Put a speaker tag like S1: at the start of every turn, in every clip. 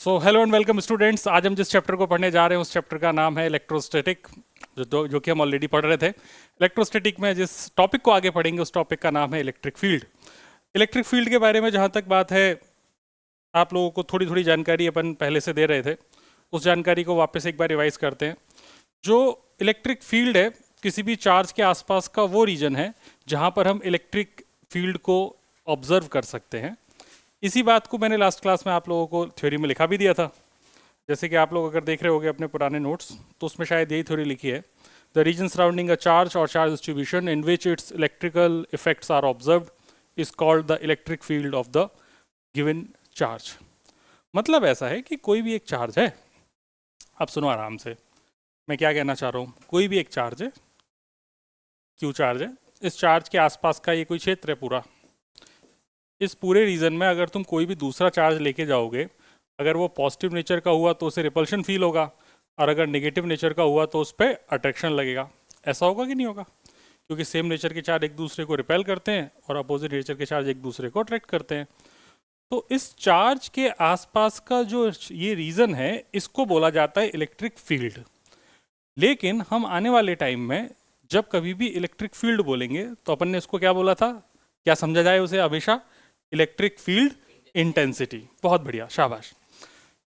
S1: So hello and welcome students. आज हम जिस चैप्टर को पढ़ने जा रहे हैं उस चैप्टर का नाम है इलेक्ट्रोस्टैटिक, जो कि हम ऑलरेडी पढ़ रहे थे। इलेक्ट्रोस्टैटिक में जिस टॉपिक को आगे पढ़ेंगे उस टॉपिक का नाम है इलेक्ट्रिक फील्ड। इलेक्ट्रिक फील्ड के बारे में जहाँ तक बात है, आप लोगों को थोड़ी थोड़ी जानकारी अपन पहले से दे रहे थे, उस जानकारी को वापस एक बार रिवाइज करते हैं। जो इलेक्ट्रिक फील्ड है किसी भी चार्ज के आसपास का वो रीजन है जहाँ पर हम इलेक्ट्रिक फील्ड को ऑब्जर्व कर सकते हैं। इसी बात को मैंने लास्ट क्लास में आप लोगों को थ्योरी में लिखा भी दिया था। जैसे कि आप लोग अगर देख रहे होगे अपने पुराने नोट्स, तो उसमें शायद यही थ्योरी लिखी है, the region surrounding a charge और charge distribution in which its electrical effects are observed is called the electric field of the given charge. मतलब ऐसा है कि कोई भी एक चार्ज है, आप सुनो आराम से, मैं क्या कहना चाह रहा हूँ। कोई भी एक चार्ज है, क्यू चार्ज है, इस चार्ज के आसपास का ये कोई क्षेत्र है पूरा। इस पूरे रीजन में अगर तुम कोई भी दूसरा चार्ज लेके जाओगे, अगर वो पॉजिटिव नेचर का हुआ तो उसे रिपल्शन फील होगा, और अगर नेगेटिव नेचर का हुआ तो उस पर अट्रैक्शन लगेगा। ऐसा होगा कि नहीं होगा? क्योंकि सेम नेचर के चार्ज एक दूसरे को रिपेल करते हैं और अपोजिट नेचर के चार्ज एक दूसरे को अट्रैक्ट करते हैं। तो इस चार्ज के आसपास का जो ये रीजन है, इसको बोला जाता है इलेक्ट्रिक फील्ड। लेकिन हम आने वाले टाइम में जब कभी भी इलेक्ट्रिक फील्ड बोलेंगे तो अपन ने इसको क्या बोला था, क्या समझा जाए उसे हमेशा? Electric field intensity. बहुत बढ़िया, शाबाश।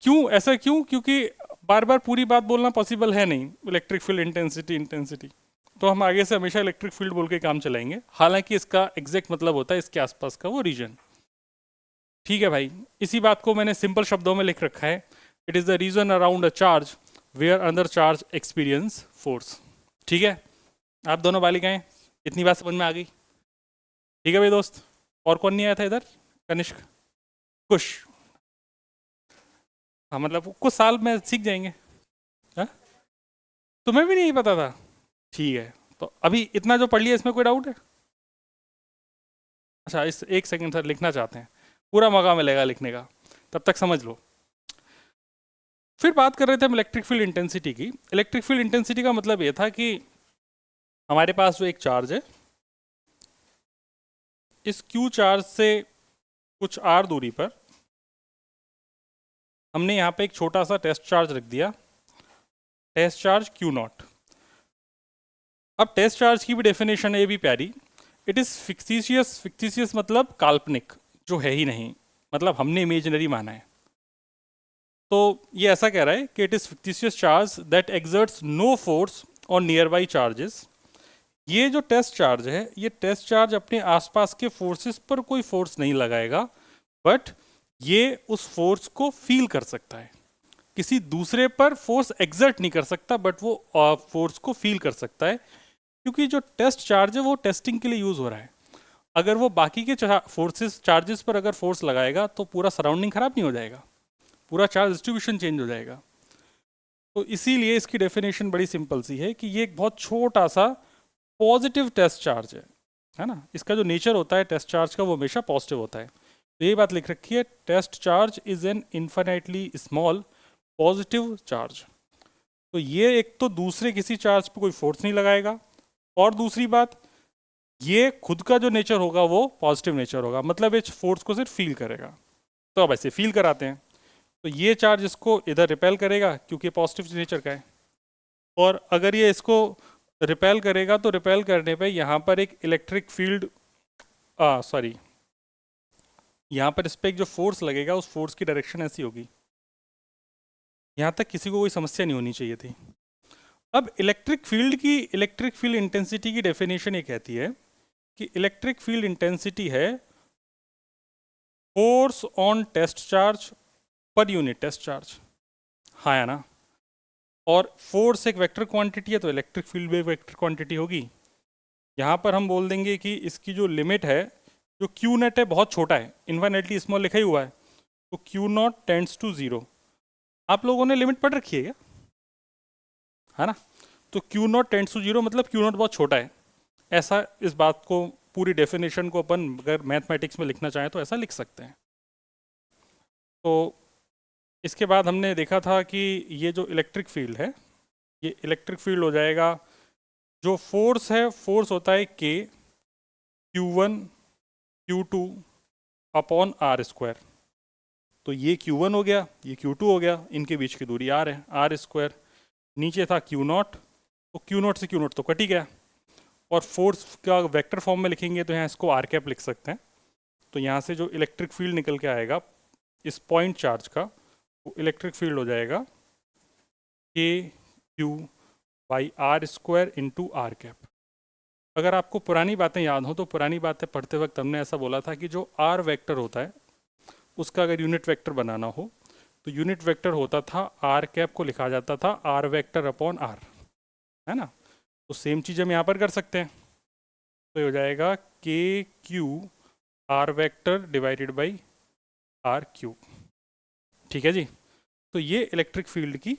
S1: क्यों ऐसा? क्यों? क्योंकि बार बार पूरी बात बोलना पॉसिबल है नहीं, इलेक्ट्रिक फील्ड इंटेंसिटी इंटेंसिटी। तो हम आगे से हमेशा इलेक्ट्रिक फील्ड बोल के काम चलाएंगे, हालांकि इसका एग्जैक्ट मतलब होता है इसके आसपास का वो रीजन। ठीक है भाई, इसी बात को मैंने सिंपल शब्दों में लिख रखा है, it is the region around a charge where another charge experience force. ठीक है, आप दोनों बालिकाएं, इतनी बात समझ में आ गई? ठीक है भाई दोस्त। और कौन नहीं आया था इधर? कनिष्क, कुश। हाँ, मतलब कुछ साल में सीख जाएंगे। हाँ? तुम्हें भी नहीं पता था? ठीक है, तो अभी इतना जो पढ़ लिया इसमें कोई डाउट है? अच्छा, इस एक सेकंड सर लिखना चाहते हैं, पूरा मौका मिलेगा लिखने का, तब तक समझ लो। फिर बात कर रहे थे हम इलेक्ट्रिक फील्ड इंटेंसिटी की। इलेक्ट्रिक फील्ड इंटेंसिटी का मतलब ये था कि हमारे पास जो एक चार्ज है, इस क्यू चार्ज से कुछ आर दूरी पर हमने यहाँ पे एक छोटा सा टेस्ट चार्ज रख दिया, टेस्ट चार्ज क्यू नॉट। अब टेस्ट चार्ज की भी डेफिनेशन है, ये भी प्यारी। It is fictitious. फिक्टिशियस मतलब काल्पनिक, जो है ही नहीं, मतलब हमने इमेजिनरी माना है। तो ये ऐसा कह रहा है कि it is fictitious charge that exerts no force on nearby charges. ये जो टेस्ट चार्ज है, ये टेस्ट चार्ज अपने आसपास के फोर्सेस पर कोई फोर्स नहीं लगाएगा, बट ये उस फोर्स को फील कर सकता है। किसी दूसरे पर फोर्स एग्जर्ट नहीं कर सकता, बट वो फोर्स को फील कर सकता है, क्योंकि जो टेस्ट चार्ज है वो टेस्टिंग के लिए यूज हो रहा है। अगर वो बाकी के फोर्सेस चार्जेस पर अगर फोर्स लगाएगा तो पूरा सराउंडिंग खराब नहीं हो जाएगा, पूरा चार्ज डिस्ट्रीब्यूशन चेंज हो जाएगा। तो इसीलिए इसकी डेफिनेशन बड़ी सिंपल सी है कि ये एक बहुत छोटा सा पॉजिटिव टेस्ट चार्ज है ना। इसका जो नेचर होता है टेस्ट चार्ज का, वो हमेशा पॉजिटिव होता है। तो ये बात लिख रखी है, test charge is an infinitely small positive charge. तो ये एक तो दूसरे किसी चार्ज पे कोई फोर्स नहीं लगाएगा, और दूसरी बात, ये खुद का जो नेचर होगा वो पॉजिटिव नेचर होगा, मतलब इस फोर्स को सिर्फ फील करेगा। तो अब ऐसे फील कराते हैं, तो ये चार्ज इसको इधर रिपेल करेगा क्योंकि पॉजिटिव नेचर का है, और अगर ये इसको रिपेल करेगा तो रिपेल करने पे यहाँ पर एक इलेक्ट्रिक फील्ड, सॉरी, यहाँ पर इस पर एक जो फोर्स लगेगा उस फोर्स की डायरेक्शन ऐसी होगी। यहाँ तक किसी को कोई समस्या नहीं होनी चाहिए थी। अब इलेक्ट्रिक फील्ड इंटेंसिटी की डेफिनेशन ये कहती है कि इलेक्ट्रिक फील्ड इंटेंसिटी है force on test charge per unit test charge. हाँ है ना? और फोर्स एक वेक्टर क्वांटिटी है, तो इलेक्ट्रिक फील्ड भी वेक्टर क्वांटिटी होगी। यहाँ पर हम बोल देंगे कि इसकी जो लिमिट है, जो क्यू नेट है बहुत छोटा है, इन्फिनिटली स्मॉल लिखा ही हुआ है, तो Q naught tends to zero. आप लोगों ने लिमिट पढ़ रखी है क्या? है ना? तो Q naught tends to zero मतलब क्यू नॉट बहुत छोटा है। ऐसा इस बात को, पूरी डेफिनेशन को अपन अगर मैथमेटिक्स में लिखना चाहें तो ऐसा लिख सकते हैं। तो इसके बाद हमने देखा था कि ये जो इलेक्ट्रिक फील्ड है, ये इलेक्ट्रिक फील्ड हो जाएगा, जो फोर्स है, फोर्स होता है के Q1 Q2 upon R square. तो ये Q1 हो गया, ये Q2 हो गया, इनके बीच की दूरी R है, R स्क्वायर। नीचे था Q0, तो Q0 से Q0 तो कट ही गया। और फोर्स का वेक्टर फॉर्म में लिखेंगे तो यहाँ इसको आर कैप लिख सकते हैं। तो यहाँ से जो इलेक्ट्रिक फील्ड निकल के आएगा इस पॉइंट चार्ज का, वो इलेक्ट्रिक फील्ड हो जाएगा KQ/R² इंटू आर कैप। अगर आपको पुरानी बातें याद हो तो पुरानी बातें पढ़ते वक्त हमने ऐसा बोला था कि जो आर वेक्टर होता है उसका अगर यूनिट वेक्टर बनाना हो तो यूनिट वेक्टर होता था आर कैप को लिखा जाता था आर वेक्टर अपॉन आर, है ना। तो सेम चीज़ हम यहाँ पर कर सकते हैं, तो हो जाएगा KQ/R vector divided by R cube. ठीक है जी। तो ये इलेक्ट्रिक फील्ड की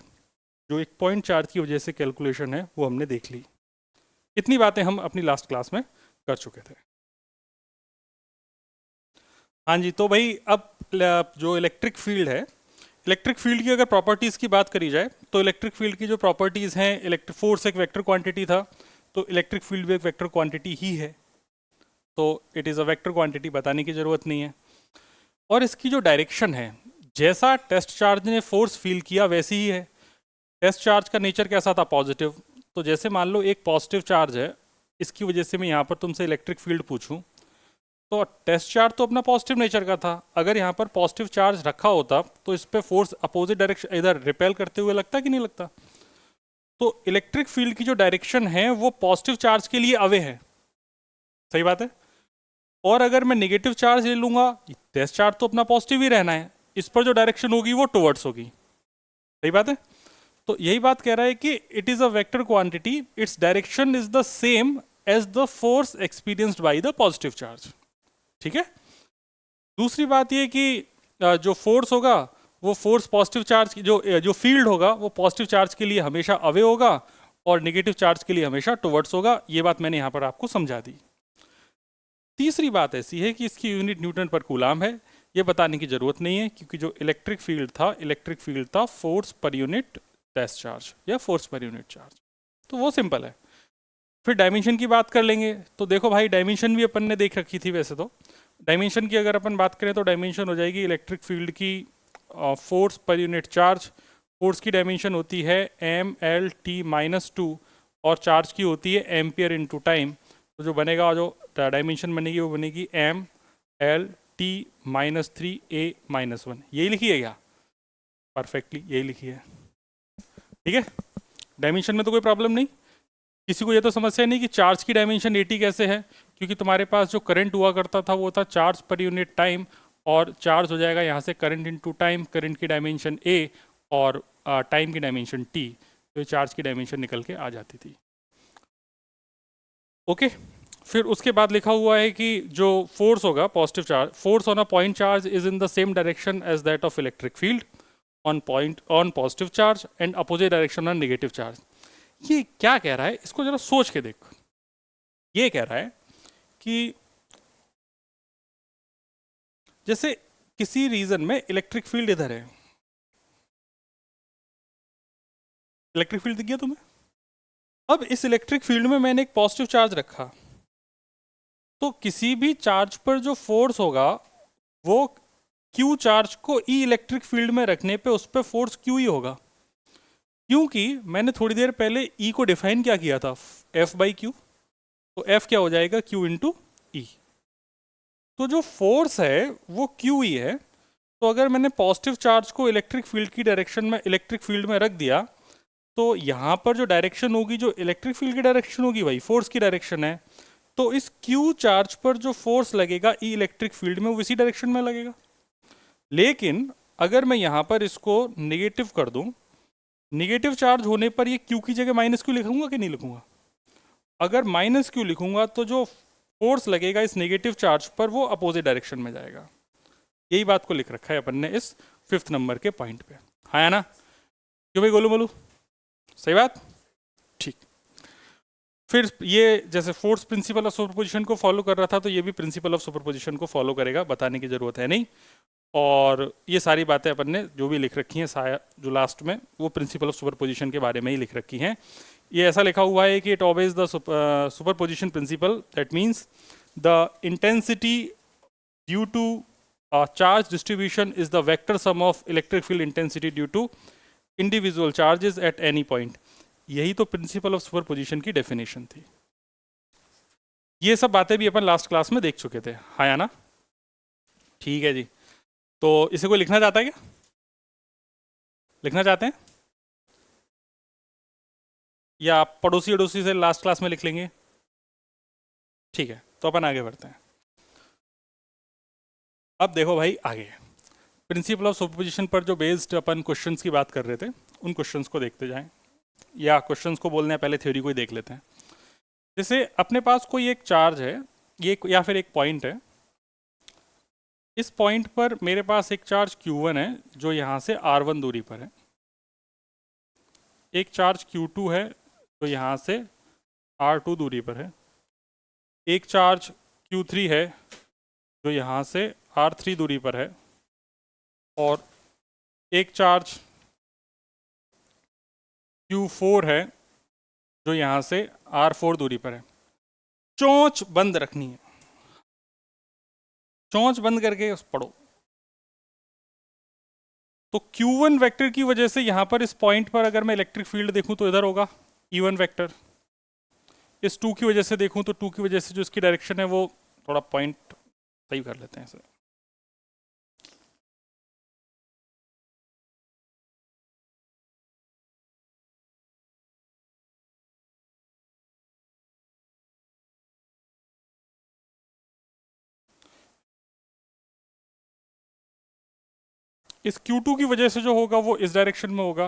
S1: जो एक पॉइंट चार्ज की वजह से कैलकुलेशन है वो हमने देख ली। इतनी बातें हम अपनी लास्ट क्लास में कर चुके थे। हाँ जी, तो भाई अब जो इलेक्ट्रिक फील्ड है, इलेक्ट्रिक फील्ड की अगर प्रॉपर्टीज़ की बात करी जाए तो इलेक्ट्रिक फील्ड की जो प्रॉपर्टीज़ हैं, इलेक्ट्रिक फोर्स एक वेक्टर क्वांटिटी था, तो इलेक्ट्रिक फील्ड भी एक वेक्टर क्वांटिटी ही है, तो it is a vector quantity, बताने की ज़रूरत नहीं है। और इसकी जो डायरेक्शन है, जैसा टेस्ट चार्ज ने फोर्स फील किया वैसी ही है। टेस्ट चार्ज का नेचर कैसा था? पॉजिटिव। तो जैसे मान लो एक पॉजिटिव चार्ज है, इसकी वजह से मैं यहाँ पर तुमसे इलेक्ट्रिक फील्ड पूछूं, तो टेस्ट चार्ज तो अपना पॉजिटिव नेचर का था। अगर यहाँ पर पॉजिटिव चार्ज रखा होता तो इस पर फोर्स अपोजिट डायरेक्शन इधर रिपेल करते हुए लगता कि नहीं लगता। तो इलेक्ट्रिक फील्ड की जो डायरेक्शन है वो पॉजिटिव चार्ज के लिए अवे है, सही बात है। और अगर मैं नेगेटिव चार्ज ले लूंगा, टेस्ट चार्ज तो अपना पॉजिटिव ही रहना है, इस पर जो डायरेक्शन होगी वो टुवर्ड्स होगी, सही बात है। तो यही बात कह रहा है कि it is a vector quantity, its direction is the same as the force experienced by the positive charge. ठीक है। दूसरी बात ये कि जो फोर्स होगा वो फोर्स पॉजिटिव चार्ज की जो फील्ड होगा वो पॉजिटिव चार्ज के लिए हमेशा अवे होगा और नेगेटिव चार्ज के लिए हमेशा टुवर्ड्स होगा। ये बात मैंने यहाँ पर आपको समझा दी। तीसरी बात ऐसी है कि इसकी यूनिट न्यूटन पर कूलाम है, ये बताने की जरूरत नहीं है, क्योंकि जो इलेक्ट्रिक फील्ड था force per unit test charge या फोर्स पर यूनिट चार्ज, तो वो सिंपल है। फिर डायमेंशन की बात कर लेंगे, तो देखो भाई डायमेंशन भी अपन ने देख रखी थी। वैसे तो डायमेंशन की अगर अपन बात करें तो डायमेंशन हो जाएगी इलेक्ट्रिक फील्ड की force per unit charge. Force की डायमेंशन होती है ML/T-2 और चार्ज की होती है एम्पियर इंटू टाइम। तो जो बनेगा, जो डायमेंशन बनेगी वो बनेगी ML/T-3A-1। यही लिखी है क्या? परफेक्टली यही लिखी है। ठीक है, डायमेंशन में तो कोई प्रॉब्लम नहीं। किसी को ये तो समस्या नहीं कि चार्ज की डायमेंशन 80 कैसे है, क्योंकि तुम्हारे पास जो करंट हुआ करता था वो था चार्ज पर यूनिट टाइम, और चार्ज हो जाएगा यहाँ से करंट इनटू टाइम, करंट की डायमेंशन A और टाइम की डायमेंशन T, तो चार्ज की डायमेंशन निकल के आ जाती थी। ओके। फिर उसके बाद लिखा हुआ है कि जो फोर्स होगा positive charge, force on a point charge is in the same direction as that of electric field on positive charge and opposite direction on negative charge. ये क्या कह रहा है, इसको जरा सोच के देखो। ये कह रहा है कि जैसे किसी रीजन में इलेक्ट्रिक फील्ड इधर है, इलेक्ट्रिक फील्ड दिख गया तुम्हें। अब इस इलेक्ट्रिक फील्ड में मैंने एक पॉजिटिव चार्ज रखा, तो किसी भी चार्ज पर जो फोर्स होगा वो Q चार्ज को ई इलेक्ट्रिक फील्ड में रखने पे उस पर फोर्स Q ही होगा, क्योंकि मैंने थोड़ी देर पहले E को डिफाइन क्या किया था, F/Q। तो F क्या हो जाएगा? Q इंटू ई। तो जो फोर्स है वो Q ही है। तो अगर मैंने पॉजिटिव चार्ज को इलेक्ट्रिक फील्ड की डायरेक्शन में, इलेक्ट्रिक फील्ड में रख दिया, तो यहाँ पर जो डायरेक्शन होगी, जो इलेक्ट्रिक फील्ड की डायरेक्शन होगी वही फोर्स की डायरेक्शन है। तो इस Q चार्ज पर जो फोर्स लगेगा ई इलेक्ट्रिक फील्ड में वो इसी डायरेक्शन में लगेगा। लेकिन अगर मैं यहाँ पर इसको नेगेटिव कर दूं, नेगेटिव चार्ज होने पर ये Q की जगह -Q लिखूंगा कि नहीं लिखूंगा? अगर -Q लिखूंगा तो जो फोर्स लगेगा इस नेगेटिव चार्ज पर वो अपोजिट डायरेक्शन में जाएगा। यही बात को लिख रखा है अपन ने इस 5th नंबर के पॉइंट पे, है ना? क्यों भाई गोलू मोलू, सही बात? ठीक। फिर ये जैसे फोर्स प्रिंसिपल ऑफ सुपरपोजिशन को फॉलो कर रहा था, तो ये भी प्रिंसिपल ऑफ सुपरपोजिशन को फॉलो करेगा, बताने की जरूरत है नहीं। और ये सारी बातें अपन ने जो भी लिख रखी हैं जो लास्ट में, वो प्रिंसिपल ऑफ सुपरपोजिशन के बारे में ही लिख रखी हैं। ये ऐसा लिखा हुआ है कि it obeys the superposition principle, that means the intensity due to charge distribution is the vector sum of electric field intensity due to individual charges at any point. यही तो प्रिंसिपल ऑफ सुपरपोजिशन की definition थी। ये सब बातें भी अपन last class में देख चुके थे, हाँ या ना? ठीक है जी। तो इसे कोई लिखना चाहता है क्या? लिखना चाहते हैं या आप पड़ोसी अड़ोसी से लास्ट क्लास में लिख लेंगे? ठीक है, तो अपन आगे बढ़ते हैं। अब देखो भाई, आगे प्रिंसिपल ऑफ सुपरपोजिशन पर जो बेस्ड अपन क्वेश्चंस की बात कर रहे थे, उन क्वेश्चंस को देखते जाएं, या क्वेश्चंस को बोलने पहले थ्योरी को ही देख लेते हैं। जैसे अपने पास कोई एक चार्ज है, ये या फिर एक पॉइंट है। इस पॉइंट पर मेरे पास एक चार्ज Q1 है जो यहाँ से R1 दूरी पर है, एक चार्ज Q2 है जो यहाँ से R2 दूरी पर है, एक चार्ज Q3 है जो यहाँ से R3 दूरी पर है, और एक चार्ज Q4 है जो यहाँ से R4 दूरी पर है। चोंच बंद रखनी है, चोंच बंद करके पढ़ो। तो Q1 वेक्टर की वजह से यहाँ पर इस पॉइंट पर अगर मैं इलेक्ट्रिक फील्ड देखूँ तो इधर होगा E1 वेक्टर। इस 2 की वजह से देखूँ तो 2 की वजह से जो इसकी डायरेक्शन है वो थोड़ा पॉइंट सही कर लेते हैं इसे। इस Q2 की वजह से जो होगा वो इस डायरेक्शन में होगा,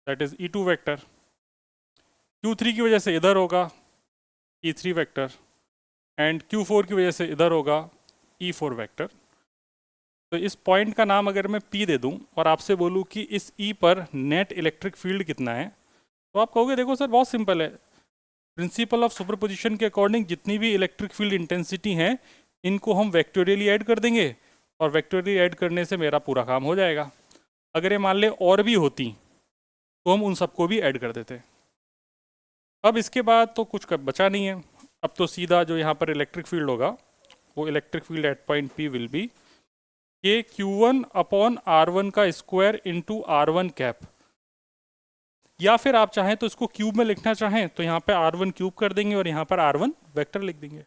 S1: that is E2 vector. Q3 की वजह से इधर होगा E3 वेक्टर, एंड Q4 की वजह से इधर होगा E4 वेक्टर। तो इस पॉइंट का नाम अगर मैं P दे दूं और आपसे बोलूं कि इस E पर नेट इलेक्ट्रिक फील्ड कितना है, तो आप कहोगे देखो सर बहुत सिंपल है, प्रिंसिपल ऑफ सुपरपोजिशन के अकॉर्डिंग जितनी भी इलेक्ट्रिक फील्ड इंटेंसिटी हैं इनको हम वेक्टोरियली ऐड कर देंगे और वेक्टोरियली ऐड करने से मेरा पूरा काम हो जाएगा। अगर ये मान ले और भी होती तो हम उन सबको भी ऐड कर देते। अब इसके बाद तो कुछ बचा नहीं है, अब तो सीधा जो यहाँ पर इलेक्ट्रिक फील्ड होगा वो electric field at point P will be के Q1 अपॉन R1 का स्क्वायर इंटू R1 कैप, या फिर आप चाहें तो इसको क्यूब में लिखना चाहें तो यहाँ पे R1 क्यूब कर देंगे और यहाँ पर R1 वेक्टर लिख देंगे।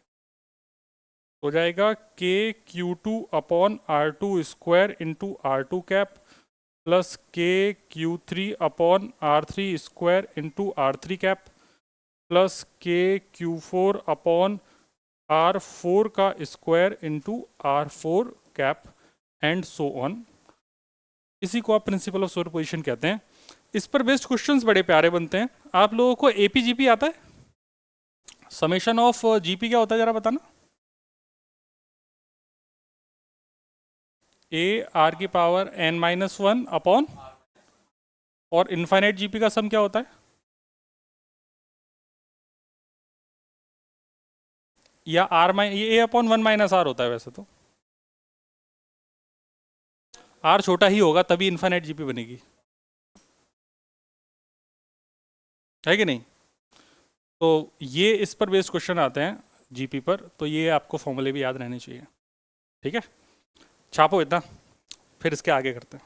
S1: हो जाएगा के Q2 upon R2 square into R2 cap plus के Q3 upon R3 square into R3 cap plus के Q4 अपॉन R4 का square into R4 cap and so on. इसी को आप प्रिंसिपल ऑफ सुपरपोजिशन कहते हैं। इस पर बेस्ड क्वेश्चंस बड़े प्यारे बनते हैं। आप लोगों को APGP आता है? समेशन ऑफ GP क्या होता है जरा बताना। A R की पावर n-1 अपॉन, और इनफाइनाइट GP का सम क्या होता है? या ये A अपॉन 1 माइनस R होता है। वैसे तो R छोटा ही होगा तभी इनफाइनाइट GP बनेगी, है कि नहीं? तो ये इस पर बेस्ड क्वेश्चन आते हैं GP पर, तो ये आपको फॉर्मूले भी याद रहने चाहिए। ठीक है, छापो इतना, फिर इसके आगे करते हैं।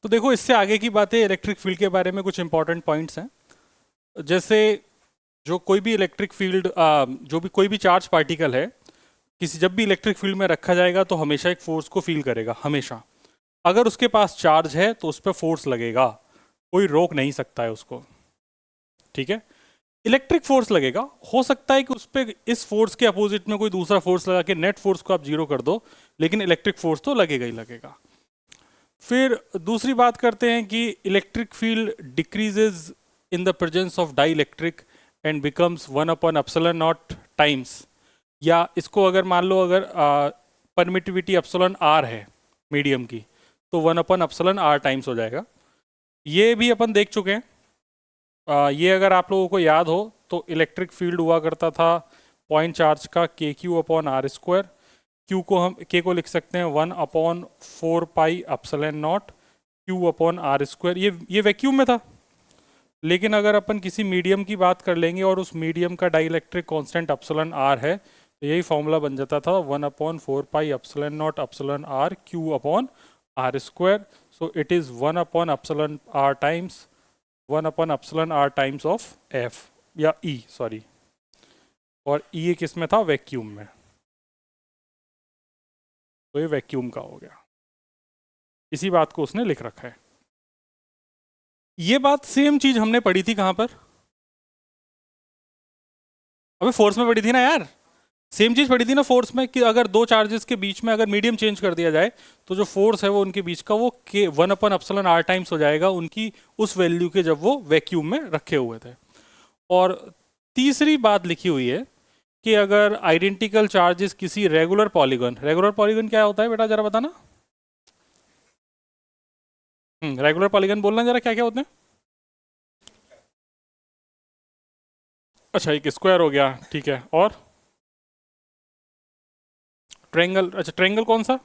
S1: तो देखो इससे आगे की बातें इलेक्ट्रिक फील्ड के बारे में कुछ इंपॉर्टेंट पॉइंट्स हैं। जैसे जो कोई भी इलेक्ट्रिक फील्ड, जो भी कोई भी चार्ज पार्टिकल है, किसी जब भी इलेक्ट्रिक फील्ड में रखा जाएगा तो हमेशा एक फोर्स को फील करेगा, हमेशा। अगर उसके पास चार्ज है तो उस पर फोर्स लगेगा, कोई रोक नहीं सकता है उसको। ठीक है, इलेक्ट्रिक फोर्स लगेगा, हो सकता है कि उस पर इस फोर्स के अपोजिट में कोई दूसरा फोर्स लगा के नेट फोर्स को आप जीरो कर दो, लेकिन इलेक्ट्रिक फोर्स तो लगेगा ही लगेगा। फिर दूसरी बात करते हैं कि electric field decreases in the presence of dielectric and becomes 1/ε0 times, या इसको अगर मान लो अगर परमिटिविटी ε r है मीडियम की, तो 1/ε r टाइम्स हो जाएगा। ये भी अपन देख चुके हैं। ये अगर आप लोगों को याद हो तो इलेक्ट्रिक फील्ड हुआ करता था पॉइंट चार्ज का KQ upon R square. Q को हम K को लिख सकते हैं 1/4πε0 Q अपॉन R स्क्वायर। ये वैक्यूम में था, लेकिन अगर अपन किसी मीडियम की बात कर लेंगे और उस मीडियम का डाइलेक्ट्रिक कांस्टेंट ε r है, तो यही फॉर्मूला बन जाता था 1/4 pi epsilon naught epsilon R Q upon R square. So it is one by epsilon R times one by epsilon R times of F या ई, सॉरी, और ई किस में था, वैक्यूम में. तो ये वैक्यूम का हो गया. इसी बात को उसने लिख रखा है. ये बात सेम चीज हमने पढ़ी थी कहां पर, अबे फोर्स में पढ़ी थी ना यार. सेम चीज पढ़ी थी ना फोर्स में, कि अगर दो चार्जेस के बीच में अगर मीडियम चेंज कर दिया जाए तो जो फोर्स है वो उनके बीच का वो के 1/एप्सिलॉन आर टाइम्स हो जाएगा उनकी उस वैल्यू के जब वो वैक्यूम में रखे हुए थे. और तीसरी बात लिखी हुई है कि अगर आइडेंटिकल चार्जेस किसी रेगुलर पॉलीगन क्या होता है बेटा जरा बताना. रेगुलर पॉलीगन बोलना जरा क्या क्या होते हैं. अच्छा, एक स्क्वायर हो गया, ठीक है, और ट्रायंगल. अच्छा, ट्रायंगल कौन सा,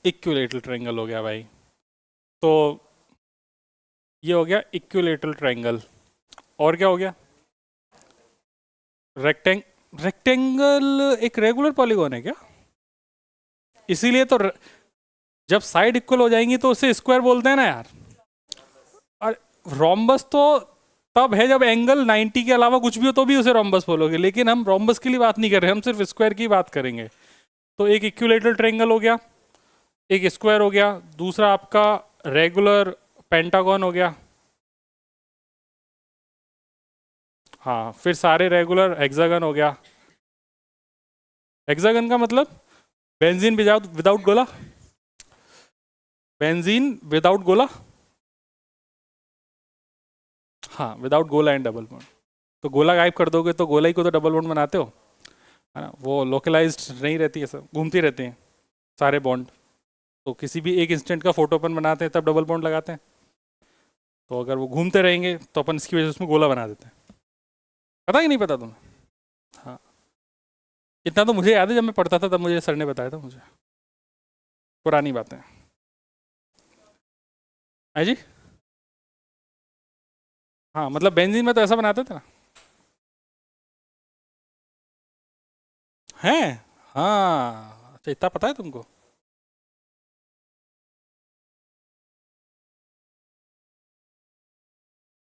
S1: इक्विलेटरल ट्रायंगल हो गया भाई. तो ये हो गया इक्विलेटरल ट्रायंगल. और क्या हो गया, रेक्टेंगल एक रेगुलर पॉलीगन है क्या. इसीलिए तो जब साइड इक्वल हो जाएंगी तो उसे स्क्वायर बोलते हैं ना यार. और रोम्बस तो तब है जब एंगल 90 के अलावा कुछ भी हो तो भी उसे रोम्बस बोलोगे, लेकिन हम रोम्बस की बात नहीं कर रहे, हम सिर्फ स्क्वायर की बात करेंगे. तो एक इक्विलेटरल ट्रायंगल हो गया, एक स्क्वायर हो गया, दूसरा आपका रेगुलर पेंटागन हो गया. हाँ, फिर सारे रेगुलर हेक्सागन हो गया. हेक्सागन का मतलब बेंजीन विदाउट विदाउट गोला, बेंजीन विदाउट गोला. हाँ, विदाउट गोला एंड डबल बॉन्ड. तो गोला गायब कर दोगे तो गोला ही को तो डबल बॉन्ड बनाते हो, है ना. वो लोकलाइज्ड नहीं रहती है, सब घूमती रहती हैं सारे बॉन्ड. तो किसी भी एक इंस्टेंट का फोटोपन बनाते हैं तब डबल बॉन्ड लगाते हैं. तो अगर वो घूमते रहेंगे तो अपन इसकी वजह से उसमें गोला बना देते हैं. पता कि नहीं पता तुम्हें. हाँ, इतना तो मुझे याद है, जब मैं पढ़ता था तब मुझे सर ने बताया था मुझे, पुरानी बातें है जी. हाँ, मतलब बेंजीन में तो ऐसा बनाते थे ना. हैं. हाँ, अच्छा, इतना पता है तुमको.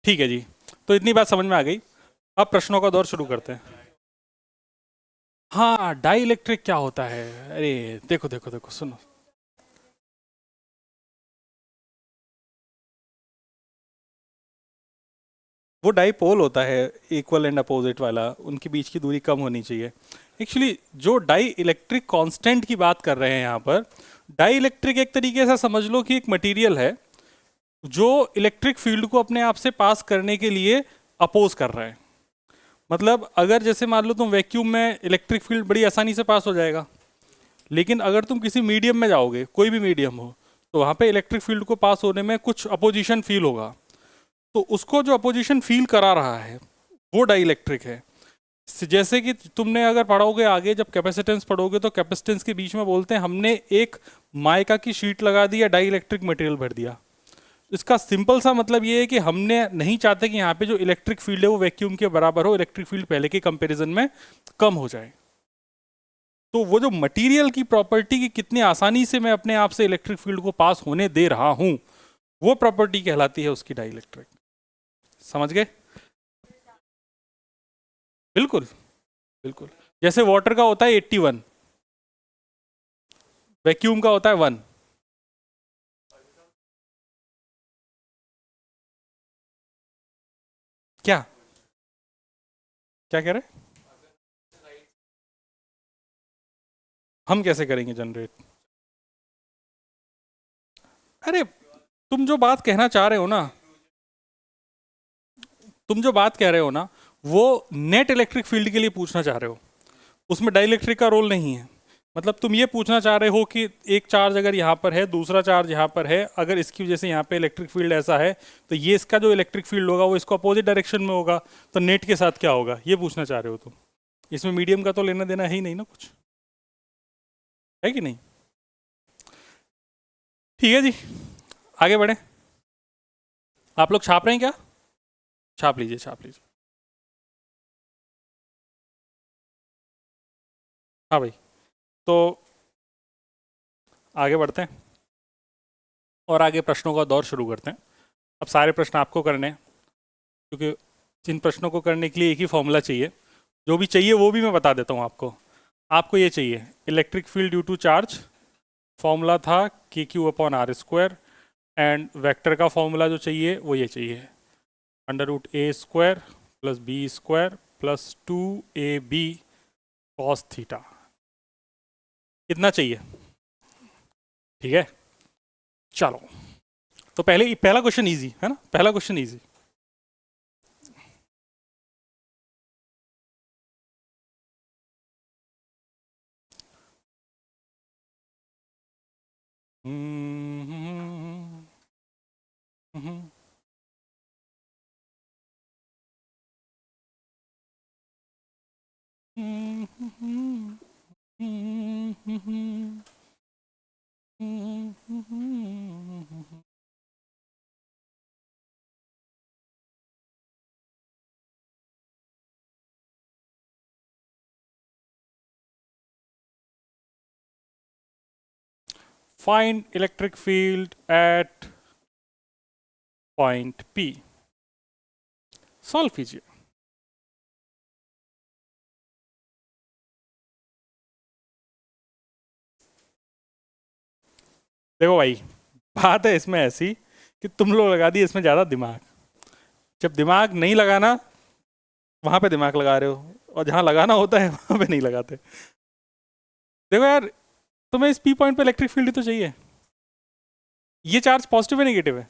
S1: ठीक है जी. तो इतनी बात समझ में आ गई. अब प्रश्नों का दौर शुरू करते हैं. हाँ, डाई इलेक्ट्रिक क्या होता है. अरे देखो देखो देखो, सुनो. वो डाईपोल होता है, इक्वल एंड अपोजिट वाला, उनके बीच की दूरी कम होनी चाहिए. एक्चुअली जो डाई इलेक्ट्रिक कांस्टेंट की बात कर रहे हैं यहाँ पर, डाई इलेक्ट्रिक एक तरीके से समझ लो कि एक मटेरियल है जो इलेक्ट्रिक फील्ड को अपने आप से पास करने के लिए अपोज कर रहा है. मतलब अगर जैसे मान लो तुम वैक्यूम में इलेक्ट्रिक फील्ड बड़ी आसानी से पास हो जाएगा, लेकिन अगर तुम किसी मीडियम में जाओगे, कोई भी मीडियम हो, तो वहाँ पे इलेक्ट्रिक फील्ड को पास होने में कुछ अपोजिशन फील होगा. तो उसको जो अपोजिशन फील करा रहा है वो डाई इलेक्ट्रिक है. जैसे कि तुमने अगर पढ़ोगे आगे, जब कैपेसिटेंस पढ़ोगे तो कैपेसिटेंस के बीच में बोलते हैं हमने एक माइका की शीट लगा दी या डाई इलेक्ट्रिक मटेरियल भर दिया. इसका सिंपल सा मतलब ये है कि हमने नहीं चाहते कि यहाँ पे जो इलेक्ट्रिक फील्ड है वो वैक्यूम के बराबर हो, इलेक्ट्रिक फील्ड पहले के कंपैरिजन में कम हो जाए. तो वो जो मटेरियल की प्रॉपर्टी की कितनी आसानी से मैं अपने आप से इलेक्ट्रिक फील्ड को पास होने दे रहा हूं, वो प्रॉपर्टी कहलाती है उसकी डाई इलेक्ट्रिक. समझ गए. बिल्कुल बिल्कुल. जैसे वाटर का होता है 81, वैक्यूम का होता है 1. क्या क्या कह रहे हैं. हम कैसे करेंगे जनरेट. अरे, तुम जो बात कहना चाह रहे हो ना, तुम जो बात कह रहे हो ना, वो नेट इलेक्ट्रिक फील्ड के लिए पूछना चाह रहे हो, उसमें डाइलेक्ट्रिक का रोल नहीं है. मतलब तुम ये पूछना चाह रहे हो कि एक चार्ज अगर यहाँ पर है, दूसरा चार्ज यहाँ पर है, अगर इसकी वजह से यहाँ पे इलेक्ट्रिक फील्ड ऐसा है, तो ये इसका जो इलेक्ट्रिक फील्ड होगा वो इसको अपोजिट डायरेक्शन में होगा, तो नेट के साथ क्या होगा, ये पूछना चाह रहे हो तुम. इसमें मीडियम का तो लेना देना है ही नहीं ना कुछ, है कि नहीं. ठीक है जी, आगे बढ़े. आप लोग छाप रहे हैं क्या. छाप लीजिए छाप लीजिए. हाँ भाई, तो आगे बढ़ते हैं और आगे प्रश्नों का दौर शुरू करते हैं। अब सारे प्रश्न आपको करने हैं, क्योंकि इन प्रश्नों को करने के लिए एक ही फॉर्मूला चाहिए। जो भी चाहिए वो भी मैं बता देता हूँ आपको। आपको ये चाहिए electric field due to charge, formula था K Q upon R square, and vector का फॉर्मूला जो चाहिए वो ये चाहिए, under root A square plus B square plus 2ab cos theta. इतना चाहिए, ठीक है। चलो, तो पहला क्वेश्चन इजी है ना, पहला question easy. Find electric field at point P। Solve कीजिए। देखो भाई, बात है इसमें ऐसी कि तुम लोग लगा दिए इसमें ज़्यादा दिमाग। जब दिमाग नहीं लगाना वहां पे दिमाग लगा रहे हो, और जहां लगाना होता है वहां पे नहीं लगाते। देखो यार, तुम्हें इस पी पॉइंट पे इलेक्ट्रिक फील्ड तो चाहिए। ये चार्ज पॉजिटिव है नेगेटिव है,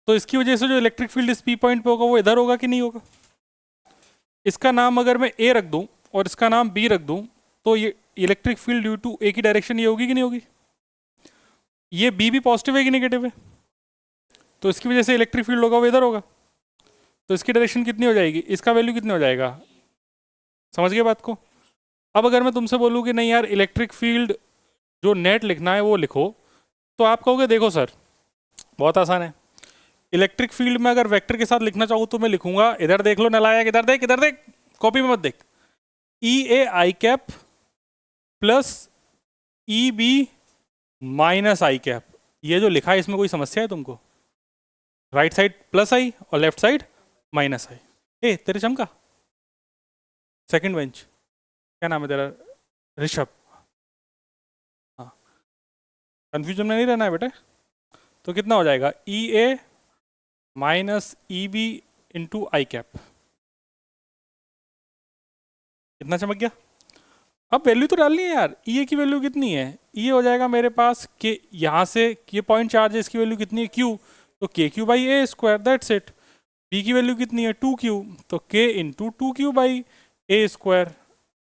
S1: तो इसकी वजह से जो इलेक्ट्रिक फील्ड इस पी पॉइंट पे होगा वो इधर होगा कि नहीं होगा। इसका नाम अगर मैं ए रख दूं और इसका नाम बी रख दूं, तो ये इलेक्ट्रिक फील्ड ड्यू टू ए की डायरेक्शन ये होगी कि नहीं होगी। ये बी भी पॉजिटिव है कि नेगेटिव है, तो इसकी वजह से इलेक्ट्रिक फील्ड होगा वो इधर होगा। तो इसकी डायरेक्शन कितनी हो जाएगी, इसका वैल्यू कितने हो जाएगा। समझ गए बात को। अब अगर मैं तुमसे बोलूँ कि नहीं यार इलेक्ट्रिक फील्ड जो नेट लिखना है वो लिखो, तो आप कहोगे देखो सर बहुत आसान है। इलेक्ट्रिक फील्ड में अगर वेक्टर के साथ लिखना चाहूँ तो मैं लिखूंगा, इधर देख लो नलायक, इधर देख इधर देख, कॉपी में मत देख, E A I cap plus E B minus I cap. ये जो लिखा है इसमें कोई समस्या है तुमको। राइट साइड प्लस आई और लेफ्ट साइड माइनस आई। ए तेरे चमका, सेकंड बेंच, क्या नाम है तेरा, ऋषभ। हाँ, कंफ्यूजन में नहीं रहना है बेटा। तो कितना हो जाएगा, ई ए minus E B into i cap. कितना चमक गया। अब वैल्यू तो डालनी है यार, ई ए की वैल्यू कितनी है, ई ए हो जाएगा मेरे पास के, यहाँ से ये पॉइंट चार्ज है इसकी वैल्यू कितनी है क्यू, तो k Q by a square, that's it. B की वैल्यू कितनी है 2q, तो k into 2q by a square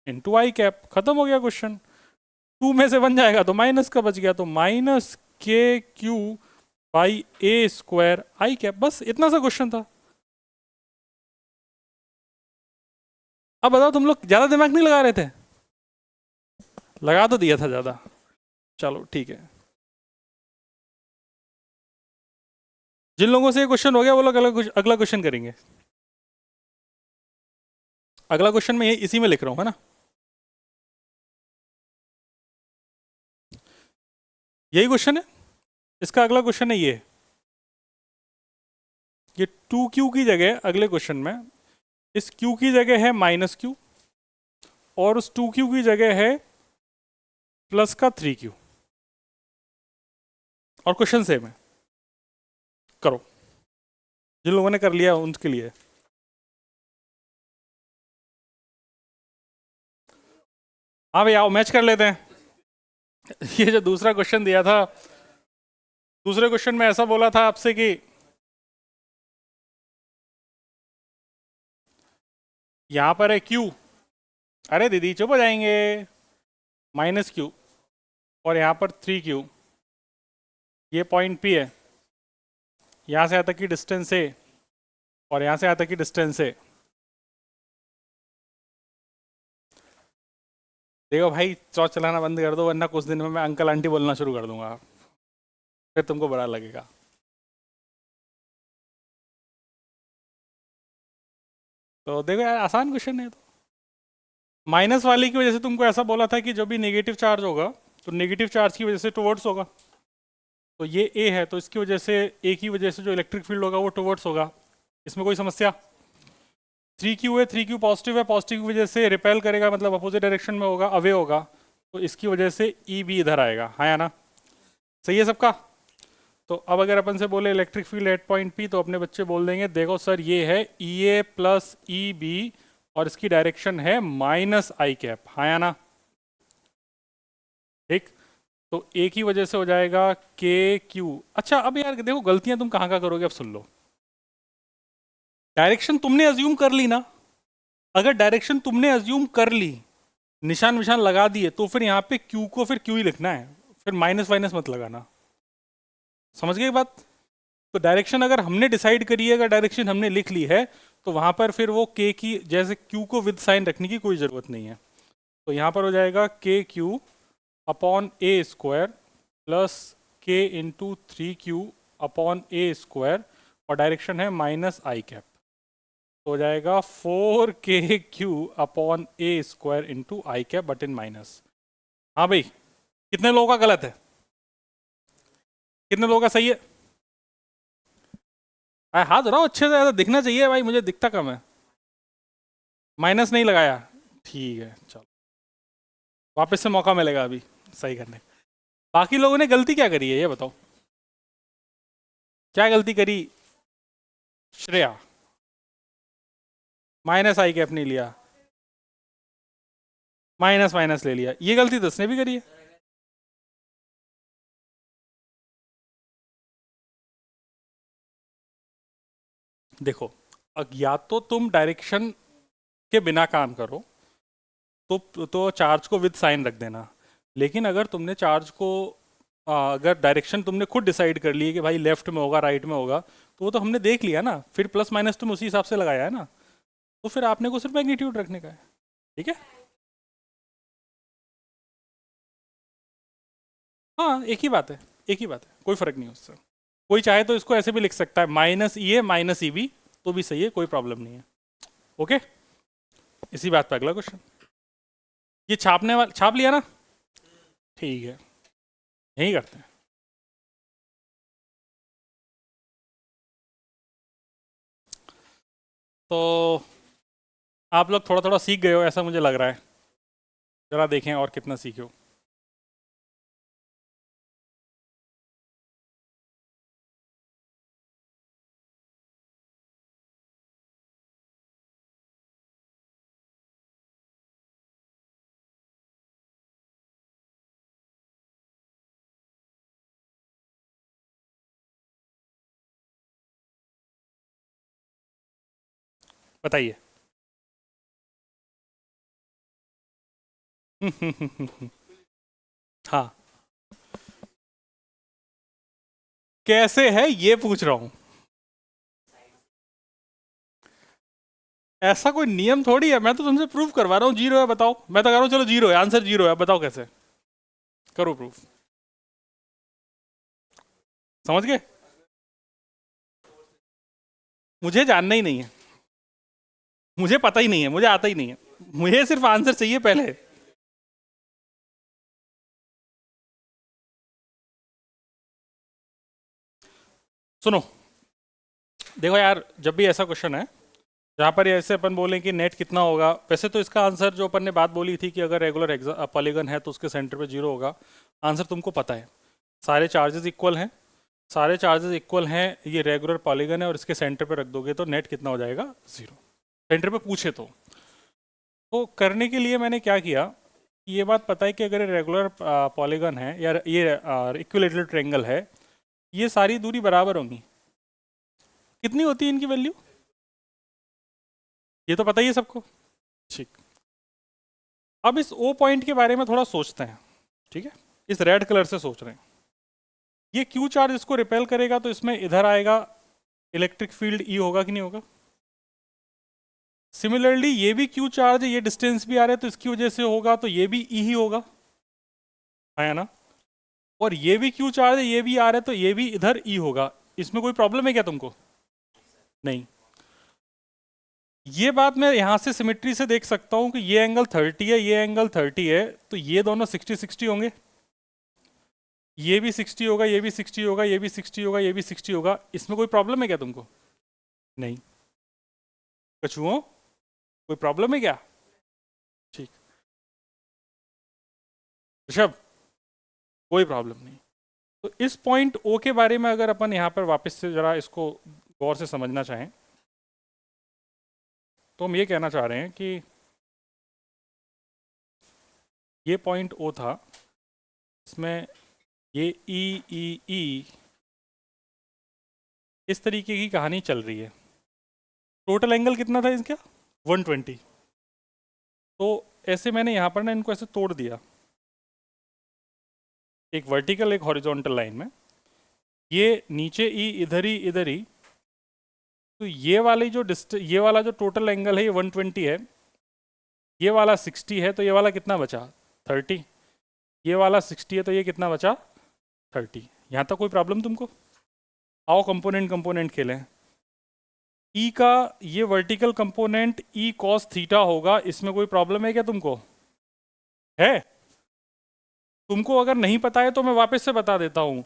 S1: into i cap. खत्म हो गया क्वेश्चन। 2 में से बन जाएगा तो माइनस का बच गया, तो माइनस के Q by a square I cap. बस इतना सा क्वेश्चन था। अब बताओ तुम लोग ज्यादा दिमाग नहीं लगा रहे थे, लगा तो दिया था ज्यादा। चलो ठीक है, जिन लोगों से ये क्वेश्चन हो गया वो लोग अगला क्वेश्चन करेंगे। अगला क्वेश्चन मैं इसी में लिख रहा हूँ है ना। यही क्वेश्चन है, इसका अगला क्वेश्चन है ये 2q की जगह अगले क्वेश्चन में इस q की जगह है माइनस q, और उस 2q की जगह है प्लस का 3q, और क्वेश्चन सेम है। करो, जिन लोगों ने कर लिया उनके लिए। हाँ भाई आओ मैच कर लेते हैं। ये जो दूसरा क्वेश्चन दिया था, दूसरे क्वेश्चन में ऐसा बोला था आपसे कि यहां पर है q, अरे दीदी चुप हो जाएंगे, माइनस q, और यहाँ पर 3q, ये पॉइंट P है, यहाँ से यहाँ तक की डिस्टेंस है, और यहाँ से यहाँ तक की डिस्टेंस है। देखो भाई चौथ चलाना बंद कर दो, वरना कुछ दिन में मैं अंकल आंटी बोलना शुरू कर दूंगा, फिर तुमको बड़ा लगेगा। तो देखो यार आसान क्वेश्चन है तो। माइनस वाले की वजह से तुमको ऐसा बोला था कि जब भी नेगेटिव चार्ज होगा तो नेगेटिव चार्ज की वजह से टुवर्ड्स होगा। तो ये ए है तो इसकी वजह से ए की वजह से जो इलेक्ट्रिक फील्ड होगा वो टुवर्ड्स होगा। इसमें कोई समस्या? 3Q है, 3Q पॉजिटिव है, पॉजिटिव की वजह से रिपेल करेगा मतलब अपोजिट डायरेक्शन में होगा, अवे होगा, तो इसकी वजह से ई बी इधर आएगा। हाँ या ना? सही है सबका? तो अब अगर अपन से बोले electric field at point P, तो अपने बच्चे बोल देंगे देखो सर ये है ई ए प्लस ई बी और इसकी डायरेक्शन है माइनस आई कैप। हाँ या ना? ठीक। तो ए की वजह से हो जाएगा के क्यू। अच्छा अब यार देखो गलतियां तुम कहाँ करोगे, अब सुन लो। डायरेक्शन तुमने अज्यूम कर ली ना, अगर डायरेक्शन तुमने अज्यूम कर ली, निशान विशान लगा दिए, तो फिर यहाँ पे क्यू को फिर क्यू ही लिखना है, फिर माइनस वाइनस मत लगाना। समझ गए बात? तो डायरेक्शन अगर हमने डिसाइड करी है, अगर डायरेक्शन हमने लिख ली है, तो वहां पर फिर वो के की जैसे क्यू को विद साइन रखने की कोई ज़रूरत नहीं है। तो यहाँ पर हो जाएगा के क्यू अपॉन ए स्क्वायर प्लस के इंटू 3Q अपॉन ए स्क्वायर और डायरेक्शन है माइनस आई कैप, तो हो जाएगा 4KQ upon A square into i cap but in minus. हाँ भाई, कितने लोगों का गलत है, कितने लोगों का सही है? हाथ रहो अच्छे से, ज़्यादा दिखना चाहिए भाई, मुझे दिखता कम है। माइनस नहीं लगाया, ठीक है चलो, वापस से मौका मिलेगा अभी सही करने। बाकी लोगों ने गलती क्या करी है ये बताओ, क्या गलती करी? श्रेया माइनस आई कैप नहीं लिया, माइनस माइनस ले लिया, ये गलती दस ने भी करी है। देखो या तो तुम डायरेक्शन के बिना काम करो, तो चार्ज को विद साइन रख देना। लेकिन अगर तुमने चार्ज को अगर डायरेक्शन तुमने खुद डिसाइड कर ली है कि भाई लेफ्ट में होगा राइट में होगा, तो वो तो हमने देख लिया ना, फिर प्लस माइनस तुम उसी हिसाब से लगाया है ना, तो फिर आपने को सिर्फ मैग्नीट्यूड रखने का है। ठीक है, हाँ एक ही बात है, एक ही बात है, कोई फर्क नहीं है उससे। कोई चाहे तो इसको ऐसे भी लिख सकता है माइनस ई ए माइनस ई बी, तो भी सही है, कोई प्रॉब्लम नहीं है। ओके, इसी बात पे अगला क्वेश्चन। ये छापने वाला छाप लिया ना? ठीक है, यही करते हैं। तो आप लोग थोड़ा थोड़ा सीख गए हो ऐसा मुझे लग रहा है, जरा देखें और कितना सीखे हो। बताइए। हाँ, कैसे है ये पूछ रहा हूं, ऐसा कोई नियम थोड़ी है, मैं तो तुमसे प्रूफ करवा रहा हूँ जीरो है, बताओ। मैं तो कह रहा हूँ चलो जीरो है, आंसर जीरो है, बताओ कैसे करो प्रूफ। समझ गए? मुझे जानना ही नहीं है, मुझे पता ही नहीं है, मुझे आता ही नहीं है, मुझे सिर्फ आंसर चाहिए पहले। सुनो, देखो यार, जब भी ऐसा क्वेश्चन है जहाँ पर ऐसे अपन बोलें कि नेट कितना होगा, वैसे तो इसका आंसर जो अपन ने बात बोली थी कि अगर रेगुलर पॉलीगन है तो उसके सेंटर पे जीरो होगा, आंसर तुमको पता है। सारे चार्जेस इक्वल हैं, सारे चार्जेस इक्वल हैं, ये रेगुलर पॉलीगन है और इसके सेंटर पे रख दोगे तो नेट कितना हो जाएगा? जीरो। सेंटर पे पूछे तो करने के लिए मैंने क्या किया, ये बात पता है कि अगर रेगुलर पॉलीगन है या ये इक्विलेटरल ट्रायंगल है, ये सारी दूरी बराबर होंगी। कितनी होती है इनकी वैल्यू? ये तो पता ही है सबको। ठीक, अब इस ओ पॉइंट के बारे में थोड़ा सोचते हैं। ठीक है, इस रेड कलर से सोच रहे हैं, ये क्यू चार्ज इसको रिपेल करेगा तो इसमें इधर आएगा, इलेक्ट्रिक फील्ड ई होगा कि नहीं होगा? सिमिलरली ये भी क्यू चार्ज है, ये डिस्टेंस भी आ रहा है तो इसकी वजह से होगा, तो ये भी ई ही होगा, है ना? और ये भी क्यू चार्ज है, ये भी आ रहा है तो ये भी इधर ई होगा। इसमें कोई प्रॉब्लम है क्या तुमको? नहीं। ये बात मैं यहाँ से सिमेट्री से देख सकता हूँ कि ये एंगल 30 है, ये एंगल 30 है, तो ये दोनों 60-60 होंगे। ये भी 60 होगा, ये भी 60 होगा, ये भी 60 होगा, ये भी 60 होगा। इसमें कोई प्रॉब्लम है क्या तुमको? नहीं। कछुओं, कोई प्रॉब्लम है क्या? ठीक। ऋषभ, कोई प्रॉब्लम नहीं। तो इस पॉइंट ओ के बारे में अगर अपन यहाँ पर वापस से जरा इसको गौर से समझना चाहें, तो हम ये कहना चाह रहे हैं कि ये पॉइंट ओ था, इसमें ये ई ई ई इस तरीके की कहानी चल रही है। टोटल एंगल कितना था इसका? 120। तो ऐसे मैंने यहाँ पर ना इनको ऐसे तोड़ दिया, एक वर्टिकल एक हॉरिजॉन्टल लाइन में। ये नीचे ई, इधर ही। तो ये वाला जो टोटल एंगल है ये 120 है, ये वाला 60 है, तो ये वाला कितना बचा? 30। ये वाला 60 है, तो ये कितना बचा? 30। यहाँ तक कोई प्रॉब्लम तुमको? आओ कंपोनेंट कंपोनेंट खेलें। ई का ये vertical component E cos theta होगा, इसमें कोई प्रॉब्लम है क्या तुमको? है? तुमको अगर नहीं पता है तो मैं वापस से बता देता हूँ।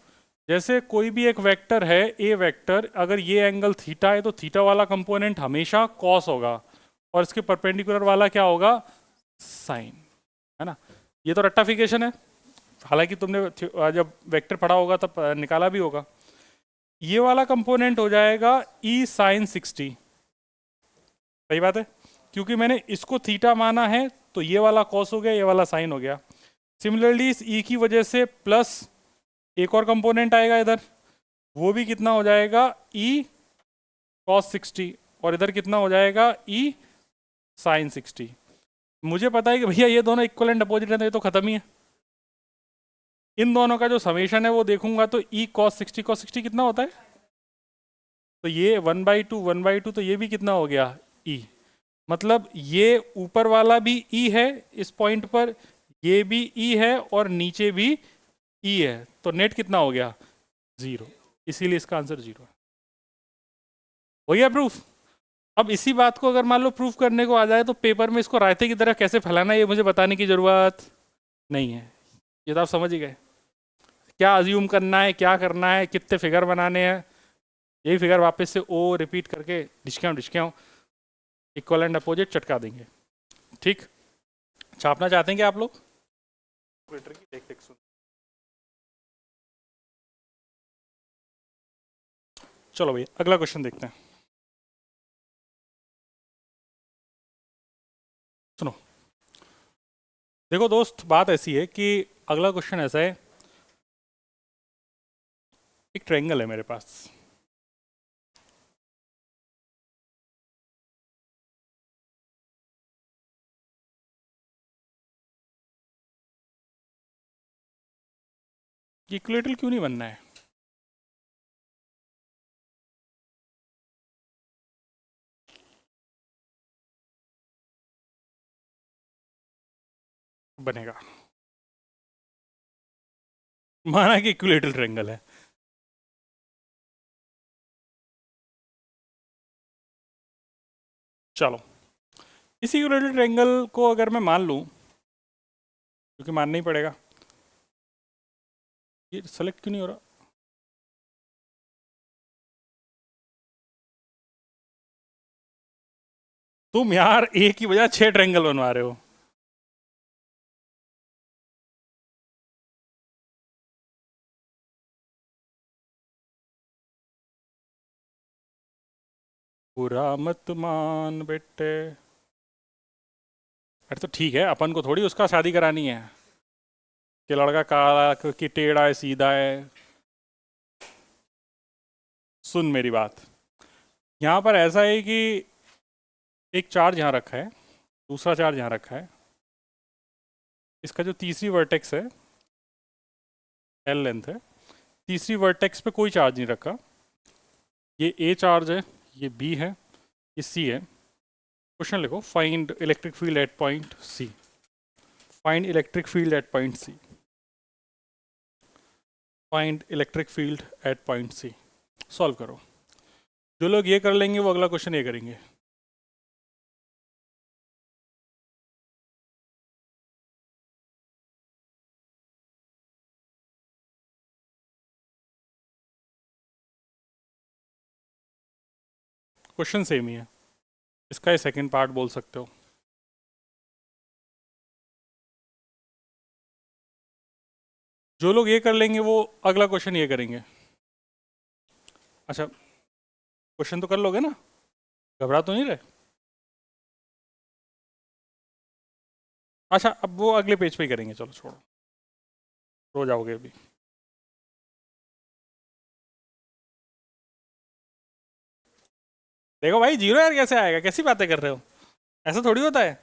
S1: जैसे कोई भी एक वेक्टर है, ए वेक्टर, अगर ये एंगल थीटा है तो थीटा वाला कंपोनेंट हमेशा कॉस होगा, और इसके परपेंडिकुलर वाला क्या होगा? साइन, है ना? ये तो रट्टाफिकेशन है, हालांकि तुमने जब वेक्टर पढ़ा होगा तब निकाला भी होगा। ये वाला कंपोनेंट हो जाएगा ई साइन 60। सही बात है, क्योंकि मैंने इसको थीटा माना है, तो ये वाला कॉस हो गया, ये वाला साइन हो गया। सिमिलरली इस ई की वजह से प्लस एक और कंपोनेंट आएगा इधर, वो भी कितना हो जाएगा? ई कॉस 60, और इधर कितना हो जाएगा? ई साइन 60। मुझे पता है कि भैया ये दोनों इक्वल एंड अपोजिट है, तो ये तो खत्म ही है। इन दोनों का जो समेशन है वो देखूंगा, तो ई कॉस 60 कितना होता है? तो ये 1/2 तो ये भी कितना हो गया? ई। मतलब ये ऊपर वाला भी ई है इस पॉइंट पर, ये भी ई है, और नीचे भी ई है, तो नेट कितना हो गया? 0। इसीलिए इसका आंसर 0 है। हो गया प्रूफ? अब इसी बात को अगर मान लो प्रूफ करने को आ जाए, तो पेपर में इसको रायते की तरह कैसे फैलाना है ये मुझे बताने की जरूरत नहीं है, ये तो आप समझ ही गए। क्या अज्यूम करना है, क्या करना है, कितने फिगर बनाने हैं, यही फिगर वापस से ओ रिपीट करके डिस्काउंट इक्वल एंड अपोजिट चटका देंगे। ठीक, छापना चाहते हैं क्या आप लोग? ट्विटर की देख देख सुन। चलो भैया अगला क्वेश्चन देखते हैं। सुनो, देखो दोस्त, बात ऐसी है कि अगला क्वेश्चन ऐसा है, एक ट्रायंगल है मेरे पास। इक्विलेटरल क्यों नहीं बनना है? बनेगा, माना कि इक्विलेटरल ट्रायंगल है। चलो, इस इक्विलेटरल ट्रायंगल को अगर मैं मान लूं, क्योंकि मानना ही पड़ेगा, ये सेलेक्ट क्यों नहीं हो रहा? तुम यार एक की बजाय 6 ट्रायंगल बनवा रहे हो। बुरा मत मान बेटे। अरे तो ठीक है, अपन को थोड़ी उसका शादी करानी है कि लड़का काला कि टेढ़ा है सीधा है। सुन मेरी बात, यहाँ पर ऐसा है कि एक चार्ज यहाँ रखा है, दूसरा चार्ज यहाँ रखा है, इसका जो तीसरी वर्टेक्स है एल लेंथ है, तीसरी वर्टेक्स पे कोई चार्ज नहीं रखा। ये ए चार्ज है, ये बी है, ये सी है। क्वेश्चन लिखो, find electric field at point c. Find electric field at point c. Find electric field at point c. Solve करो। जो लोग ये कर लेंगे वो अगला क्वेश्चन ये करेंगे। क्वेश्चन सेम ही है, इसका ही सेकंड पार्ट बोल सकते हो। जो लोग ये कर लेंगे वो अगला क्वेश्चन ये करेंगे। अच्छा, क्वेश्चन तो कर लोगे ना, घबरा तो नहीं रहे? अच्छा, अब वो अगले पेज पे ही करेंगे, चलो छोड़ो, रो जाओगे अभी। देखो भाई, जीरो यार कैसे आएगा, कैसी बातें कर रहे हो, ऐसा थोड़ी होता है।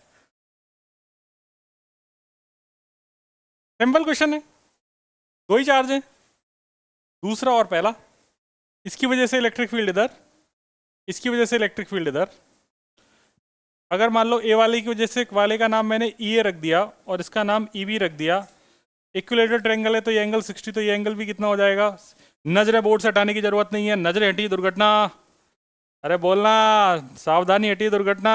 S1: सिंपल क्वेश्चन है, दो ही चार्ज है, दूसरा और पहला, इसकी वजह से इलेक्ट्रिक फील्ड इधर, इसकी वजह से इलेक्ट्रिक फील्ड इधर। अगर मान लो ए वाले की वजह से वाले का नाम मैंने ई ए रख दिया और इसका नाम ई बी रख दिया, इक्विलेटरल ट्रायंगल है तो ये एंगल 60, तो ये एंगल भी कितना हो जाएगा? नजरें बोर्ड से हटाने की जरूरत नहीं है, नजरें हटी दुर्घटना। अरे बोलना, सावधानी, हटी दुर्घटना,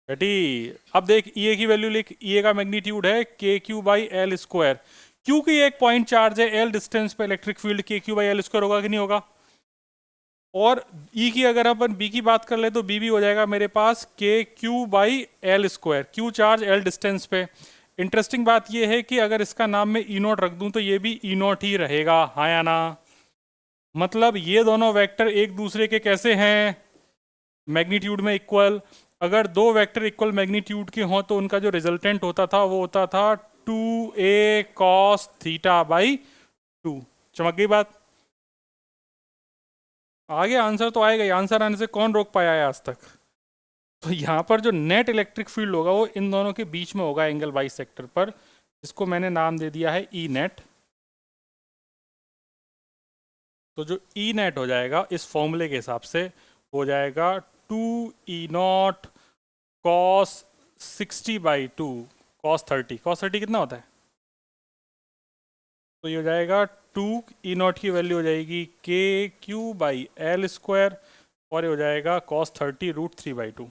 S1: हटी। अब देख, ई ए की वैल्यू लिख, ई ए का मैग्नीट्यूड है के क्यू बाई एल स्क्वायर, क्योंकि ये एक पॉइंट चार्ज है, एल डिस्टेंस पे इलेक्ट्रिक फील्ड के क्यू बाई एल स्क्वायर होगा कि नहीं होगा? और ई की अगर अपन बी की बात कर ले तो बी भी हो जाएगा मेरे पास के Q by L square, Q charge L distance पे। इंटरेस्टिंग बात ये है कि अगर इसका नाम मैं ई नोट रख दूं तो ये भी ई नोट ही रहेगा, हाँ या ना? मतलब ये दोनों वेक्टर एक दूसरे के कैसे हैं? मैग्नीट्यूड में इक्वल। अगर दो वेक्टर इक्वल मैग्नीट्यूड के हों तो उनका जो रिजल्टेंट होता था वो होता था 2a cos थीटा बाई 2। चमक गई बात? आगे आंसर तो आएगा ही, आंसर आने से कौन रोक पाया है आज तक? तो यहाँ पर जो नेट इलेक्ट्रिक फील्ड होगा वो इन दोनों के बीच में होगा एंगल बाई सेक्टर पर, जिसको मैंने नाम दे दिया है ई नेट। तो जो ई नेट हो जाएगा इस फॉर्मूले के हिसाब से हो जाएगा 2 E0 कॉस 60/2 कॉस 30 कितना होता है? तो ये हो जाएगा 2 E0 की वैल्यू हो जाएगी के क्यू बाई एल स्क्वायर, और ये हो जाएगा cos 30 √3/2।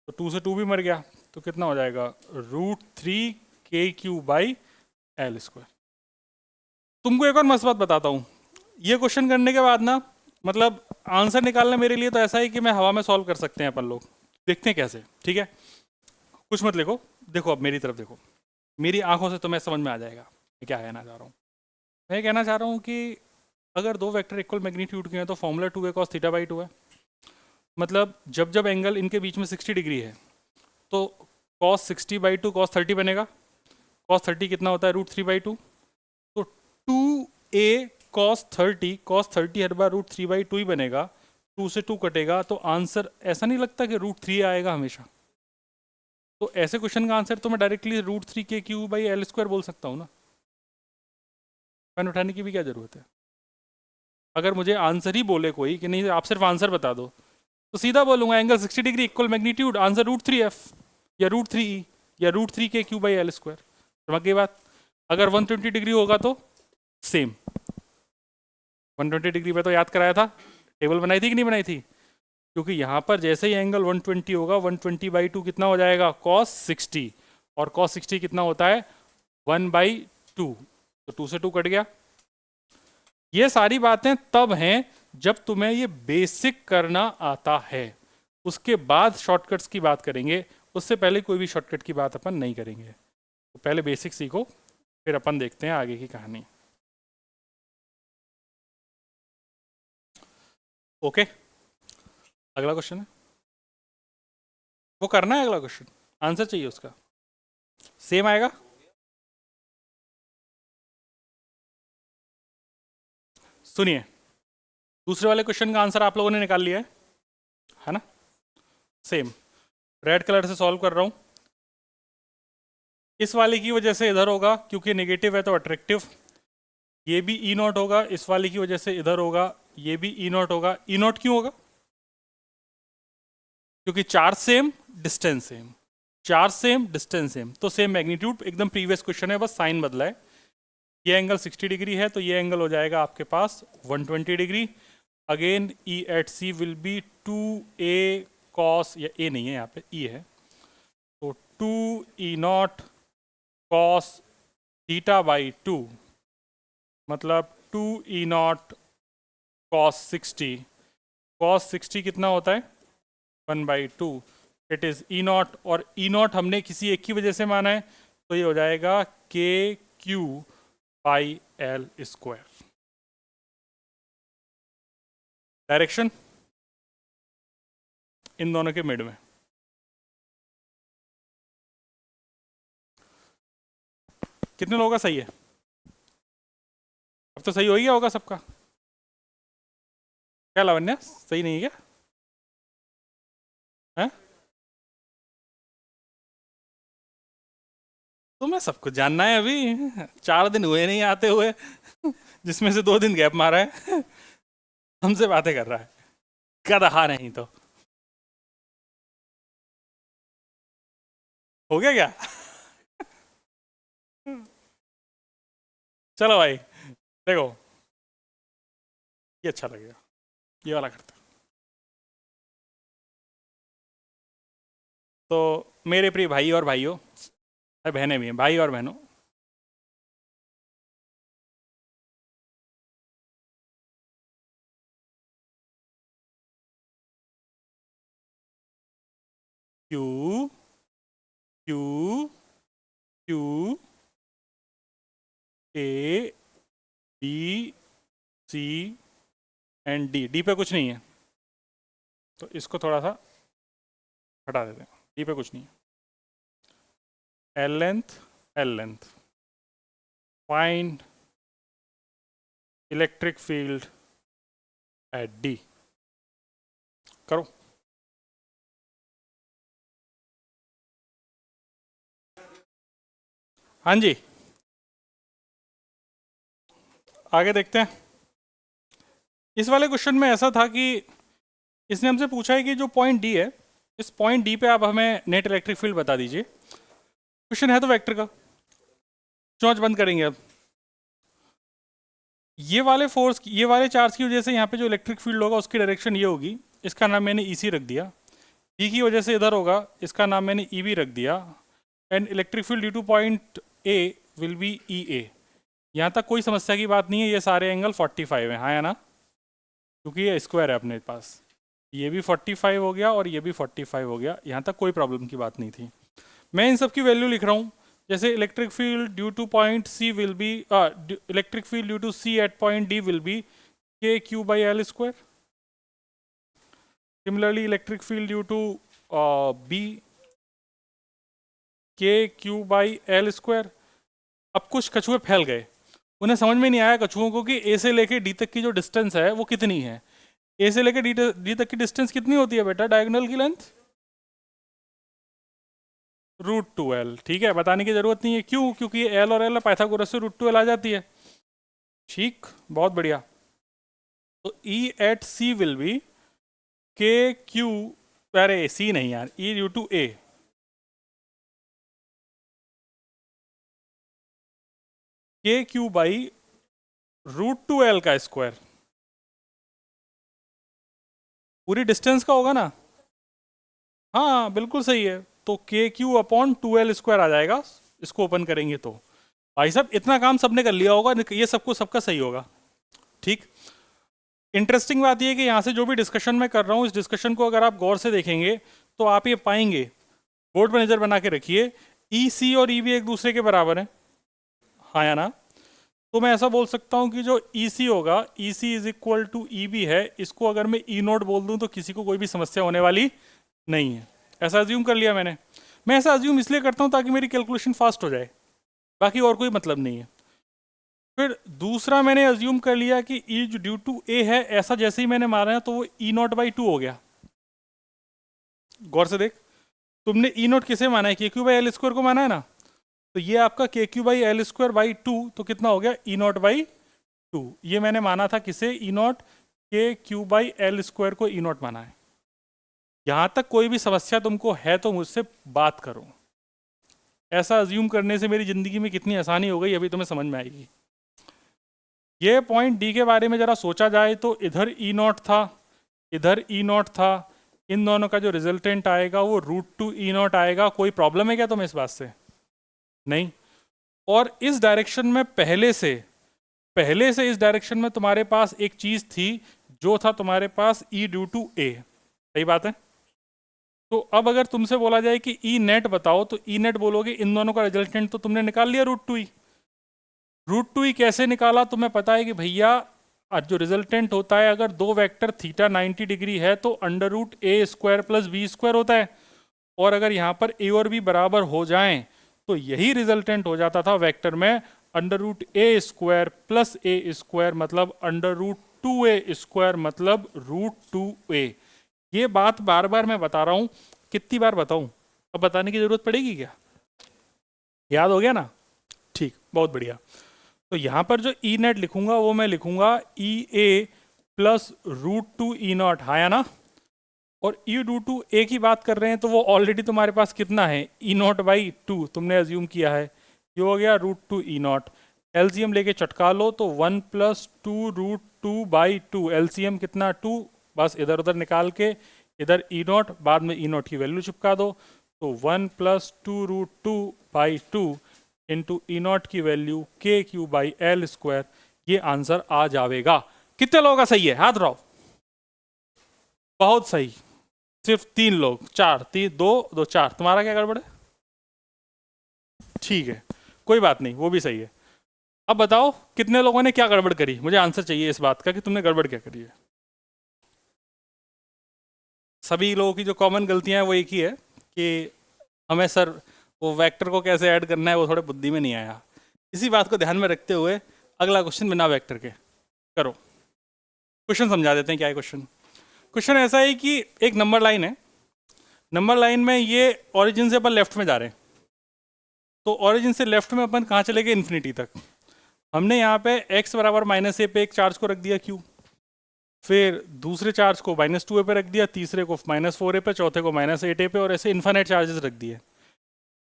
S1: तो 2 से 2 भी मर गया, तो कितना हो जाएगा √3 के क्यू बाई एल स्क्वायर। तुमको एक और मस्त बात बताता हूँ, ये क्वेश्चन करने के बाद ना, मतलब आंसर निकालना मेरे लिए तो ऐसा है कि मैं हवा में सॉल्व कर सकते हैं अपन लोग, देखते हैं कैसे, ठीक है? कुछ मत लिखो, देखो अब मेरी तरफ देखो, मेरी आंखों से तुम्हें समझ में आ जाएगा मैं क्या कहना चाह रहा हूँ। मैं कहना चाह रहा हूँ कि अगर दो वेक्टर इक्वल मैग्नीट्यूड के हैं तो फॉर्मूला 2a cos θ/2 है। मतलब जब जब एंगल इनके बीच में 60 डिग्री है तो cos 60/2 cos 30 बनेगा। cos 30 कितना होता है √3/2, तो 2a cos 30 हर बार √3/2 ही बनेगा, 2 से 2 कटेगा, तो आंसर ऐसा नहीं लगता कि √3 आएगा हमेशा? तो ऐसे क्वेश्चन का आंसर तो मैं डायरेक्टली √3 के क्यू बाई एल स्क्वायर बोल सकता हूँ ना, पेन उठाने की भी क्या जरूरत है? अगर मुझे आंसर ही बोले कोई कि नहीं आप सिर्फ आंसर बता दो, तो सीधा बोलूंगा angle 60 degree equal magnitude, answer √3f या √3e या √3 के क्यू बाई एल स्क्वायर। समझ गई बात? अगर 120 डिग्री होगा तो सेम, 120 डिग्री पे तो याद कराया था, टेबल बनाई थी कि नहीं बनाई थी? क्योंकि यहाँ पर जैसे ही एंगल 120 होगा 120/2 कितना हो जाएगा cos 60, और cos 60 कितना होता है 1/2, तो 2 से 2 कट गया। ये सारी बातें तब हैं जब तुम्हें ये बेसिक करना आता है, उसके बाद शॉर्टकट्स की बात करेंगे, उससे पहले कोई भी शॉर्टकट की बात अपन नहीं करेंगे। तो पहले बेसिक सीखो, फिर अपन देखते हैं आगे की कहानी। ओके, अगला क्वेश्चन है, वो करना है अगला क्वेश्चन, आंसर चाहिए उसका, सेम आएगा। सुनिए, दूसरे वाले क्वेश्चन का आंसर आप लोगों ने निकाल लिया है ना? सेम रेड कलर से सॉल्व कर रहा हूं। इस वाले की वजह से इधर होगा क्योंकि नेगेटिव है तो अट्रैक्टिव, ये भी ई नॉट होगा, इस वाले की वजह से इधर होगा, ये भी ई नॉट होगा। ई नॉट क्यों होगा? क्योंकि charge same distance same, charge same distance same, तो सेम मैग्नीट्यूड, एकदम प्रीवियस क्वेश्चन है, बस साइन बदला है। ये एंगल 60 डिग्री है तो ये एंगल हो जाएगा आपके पास 120 degree. Again e at c will be 2a cos, या ए नहीं है यहाँ पे, ई है, तो 2E0 cos θ/2, मतलब 2E0 cos 60 cos 60 कितना होता है 1/2, इट इज ई नॉट, और ई नॉट हमने किसी एक की वजह से माना है, तो ये हो जाएगा के Q by L square. Direction in दोनों के मिड में। कितने लोगों का सही है? अब तो सही हो ही गया होगा सबका। क्या लावण्या, सही नहीं है क्या? है? तुम्हें सब कुछ जानना है, अभी 4 दिन हुए नहीं आते हुए, जिसमें से 2 दिन गैप मारा है, हमसे बातें कर रहा है, गधा नहीं तो। हो गया क्या? चलो भाई, देखो ये अच्छा लगेगा, ये वाला करते हैं। तो मेरे प्रिय भाई और भाइयों, बहनें भी हैं, भाई और बहनों, q q q a b c and d. D पे कुछ नहीं है, तो इसको थोड़ा सा हटा देते हैं, डी पे कुछ नहीं है। L length, find electric field eight D. करो। हाँ जी, आगे देखते हैं। इस वाले क्वेश्चन में ऐसा था कि इसने हमसे पूछा है कि जो पॉइंट डी है, इस पॉइंट डी पे आप हमें नेट इलेक्ट्रिक फील्ड बता दीजिए। क्वेश्चन है तो वेक्टर का, चौंच बंद करेंगे अब। ये वाले फोर्स, ये वाले चार्ज की वजह से यहाँ पे जो इलेक्ट्रिक फील्ड होगा उसकी डायरेक्शन ये होगी, इसका नाम मैंने ईसी रख दिया। ई की वजह से इधर होगा, इसका नाम मैंने ईबी रख दिया। And electric field due to point A will be E A. यहाँ तक कोई समस्या की बात नहीं है, ये सारे एंगल 45 हैं, हाँ या ना, क्योंकि ये स्क्वायर है अपने पास। ये भी 45 हो गया और ये भी 45 हो गया, यहाँ तक कोई प्रॉब्लम की बात नहीं थी। मैं इन सब की वैल्यू लिख रहा हूँ, जैसे electric field due to point C will be, electric field due to C at point D will be K Q by L square. Similarly electric field due to B K Q by L square. अब कुछ कछुए फैल गए, उन्हें समझ में नहीं आया कछुओं को कि ए से लेके डी तक की जो डिस्टेंस है वो कितनी है। ए से लेके डी तक की डिस्टेंस कितनी होती है बेटा, डायगोनल की लेंथ √2l। ठीक है, बताने की जरूरत नहीं है, क्यों? क्योंकि एल और एल पाइथागोरस से √2l आ जाती है। ठीक, बहुत बढ़िया। तो ई at c will be K Q, अरे सी नहीं यार, ई ड्यू टू ए, के क्यू बाई √2l का स्क्वायर। पूरी डिस्टेंस का होगा ना? हाँ बिल्कुल सही है, तो k Q upon 2l square आ जाएगा, इसको ओपन करेंगे तो। भाई साहब इतना काम सबने कर लिया होगा, ये सबको सबका सही होगा। ठीक, इंटरेस्टिंग बात यह है कि यहाँ से जो भी डिस्कशन मैं कर रहा हूँ, इस डिस्कशन को अगर आप गौर से देखेंगे तो आप ये पाएंगे, बोर्ड पर नज़र बना के रखिए, ई सी और ई बी एक दूसरे के बराबर हैं, हाँ या ना? तो मैं ऐसा बोल सकता हूँ कि जो ई सी होगा, E C is equal to E B है, इसको अगर मैं ई नोट बोल दूँ तो किसी को कोई भी समस्या होने वाली नहीं है। ऐसा अज्यूम कर लिया मैंने। मैं ऐसा अज्यूम इसलिए करता हूँ ताकि मेरी कैलकुलेशन फास्ट हो जाए, बाकी और कोई मतलब नहीं है। फिर दूसरा मैंने अज्यूम कर लिया कि ई जो ड्यू टू ए है, ऐसा जैसे ही मैंने मारा है तो वो ई नॉट बाई 2 हो गया। गौर से देख, तुमने ई नॉट किसे माना है, के क्यू बाई एल स्क्वायर को माना है ना, तो ये आपका के Q by L square by 2, तो कितना हो गया, ई नॉट बाई 2। ये मैंने माना था किसे, ई नॉट, के क्यू बाई एल स्क्वायर को ई नॉट माना है। यहां तक कोई भी समस्या तुमको है तो मुझसे बात करो। ऐसा अज्यूम करने से मेरी ज़िंदगी में कितनी आसानी हो गई अभी तुम्हें समझ में आएगी। ये पॉइंट डी के बारे में ज़रा सोचा जाए तो इधर ई नॉट था, इधर ई नॉट था, इन दोनों का जो रिजल्टेंट आएगा वो √2 ई नॉट आएगा। कोई प्रॉब्लम है क्या तुम्हें इस बात से? नहीं। और इस डायरेक्शन में पहले से इस डायरेक्शन में तुम्हारे पास एक चीज थी जो था तुम्हारे पास ई ड्यू टू ए, सही बात है। तो अब अगर तुमसे बोला जाए कि ई नेट बताओ, तो ई नेट बोलोगे इन दोनों का रिजल्टेंट तो तुमने निकाल लिया रूट टू ई। रूट टू ई कैसे निकाला? तुम्हें पता है कि भैया जो रिजल्टेंट होता है अगर दो वेक्टर थीटा 90 डिग्री है तो under root A square plus B square होता है, और अगर यहाँ पर ए और बी बराबर हो जाएं तो यही रिजल्टेंट हो जाता था वेक्टर में under root A square plus A square, मतलब अंडर रूट टू ए स्क्वायर, मतलब रूट टू ए। ये बात बार बार मैं बता रहा हूँ, कितनी बार बताऊँ, अब बताने की जरूरत पड़ेगी क्या? याद हो गया ना? ठीक, बहुत बढ़िया। तो यहाँ पर जो ई नेट लिखूंगा वो मैं लिखूंगा E A plus root two E naught, हाँ या ना? और ई ड्यू टू ए की बात कर रहे हैं तो वो ऑलरेडी तुम्हारे पास कितना है, ई नॉट बाई टू तुमने अज्यूम किया है, ये हो गया रूट टू ई नॉट। एलसीएम लेके चटका लो तो 1 plus two root two by two, LCM कितना 2, बस इधर उधर निकाल के इधर ई नॉट, बाद में ई नॉट की वैल्यू चिपका दो, तो 1 plus two root two by two into e naught की value k Q by L square, ये आंसर आ जाएगा। कितने लोगों का सही है? हाथ उठाओ। बहुत सही, सिर्फ 3 लोग, 4, 3, 2, 2, 4। तुम्हारा क्या गड़बड़ है? ठीक है, कोई बात नहीं, वो भी सही है। अब बताओ कितने लोगों ने क्या गड़बड़ करी, मुझे आंसर चाहिए इस बात का कि तुमने गड़बड़ क्या करी है। सभी लोगों की जो कॉमन गलतियां हैं वो एक ही है कि हमें सर वो वेक्टर को कैसे ऐड करना है वो थोड़े बुद्धि में नहीं आया। इसी बात को ध्यान में रखते हुए अगला क्वेश्चन बिना वेक्टर के करो। क्वेश्चन समझा देते हैं क्या है क्वेश्चन। क्वेश्चन ऐसा है कि एक नंबर लाइन है, नंबर लाइन में ये ओरिजिन से अपन लेफ्ट में जा रहे हैं, तो ओरिजिन से लेफ्ट में अपन कहाँ चले गए? इन्फिनिटी तक। हमने यहाँ पे x बराबर माइनस ए पे एक चार्ज को रख दिया q, फिर दूसरे चार्ज को माइनस टू ए पे रख दिया, तीसरे को माइनस फोर ए पे, चौथे को माइनस एट ए पे, और ऐसे इन्फाइनाइट चार्जेस रख दिए।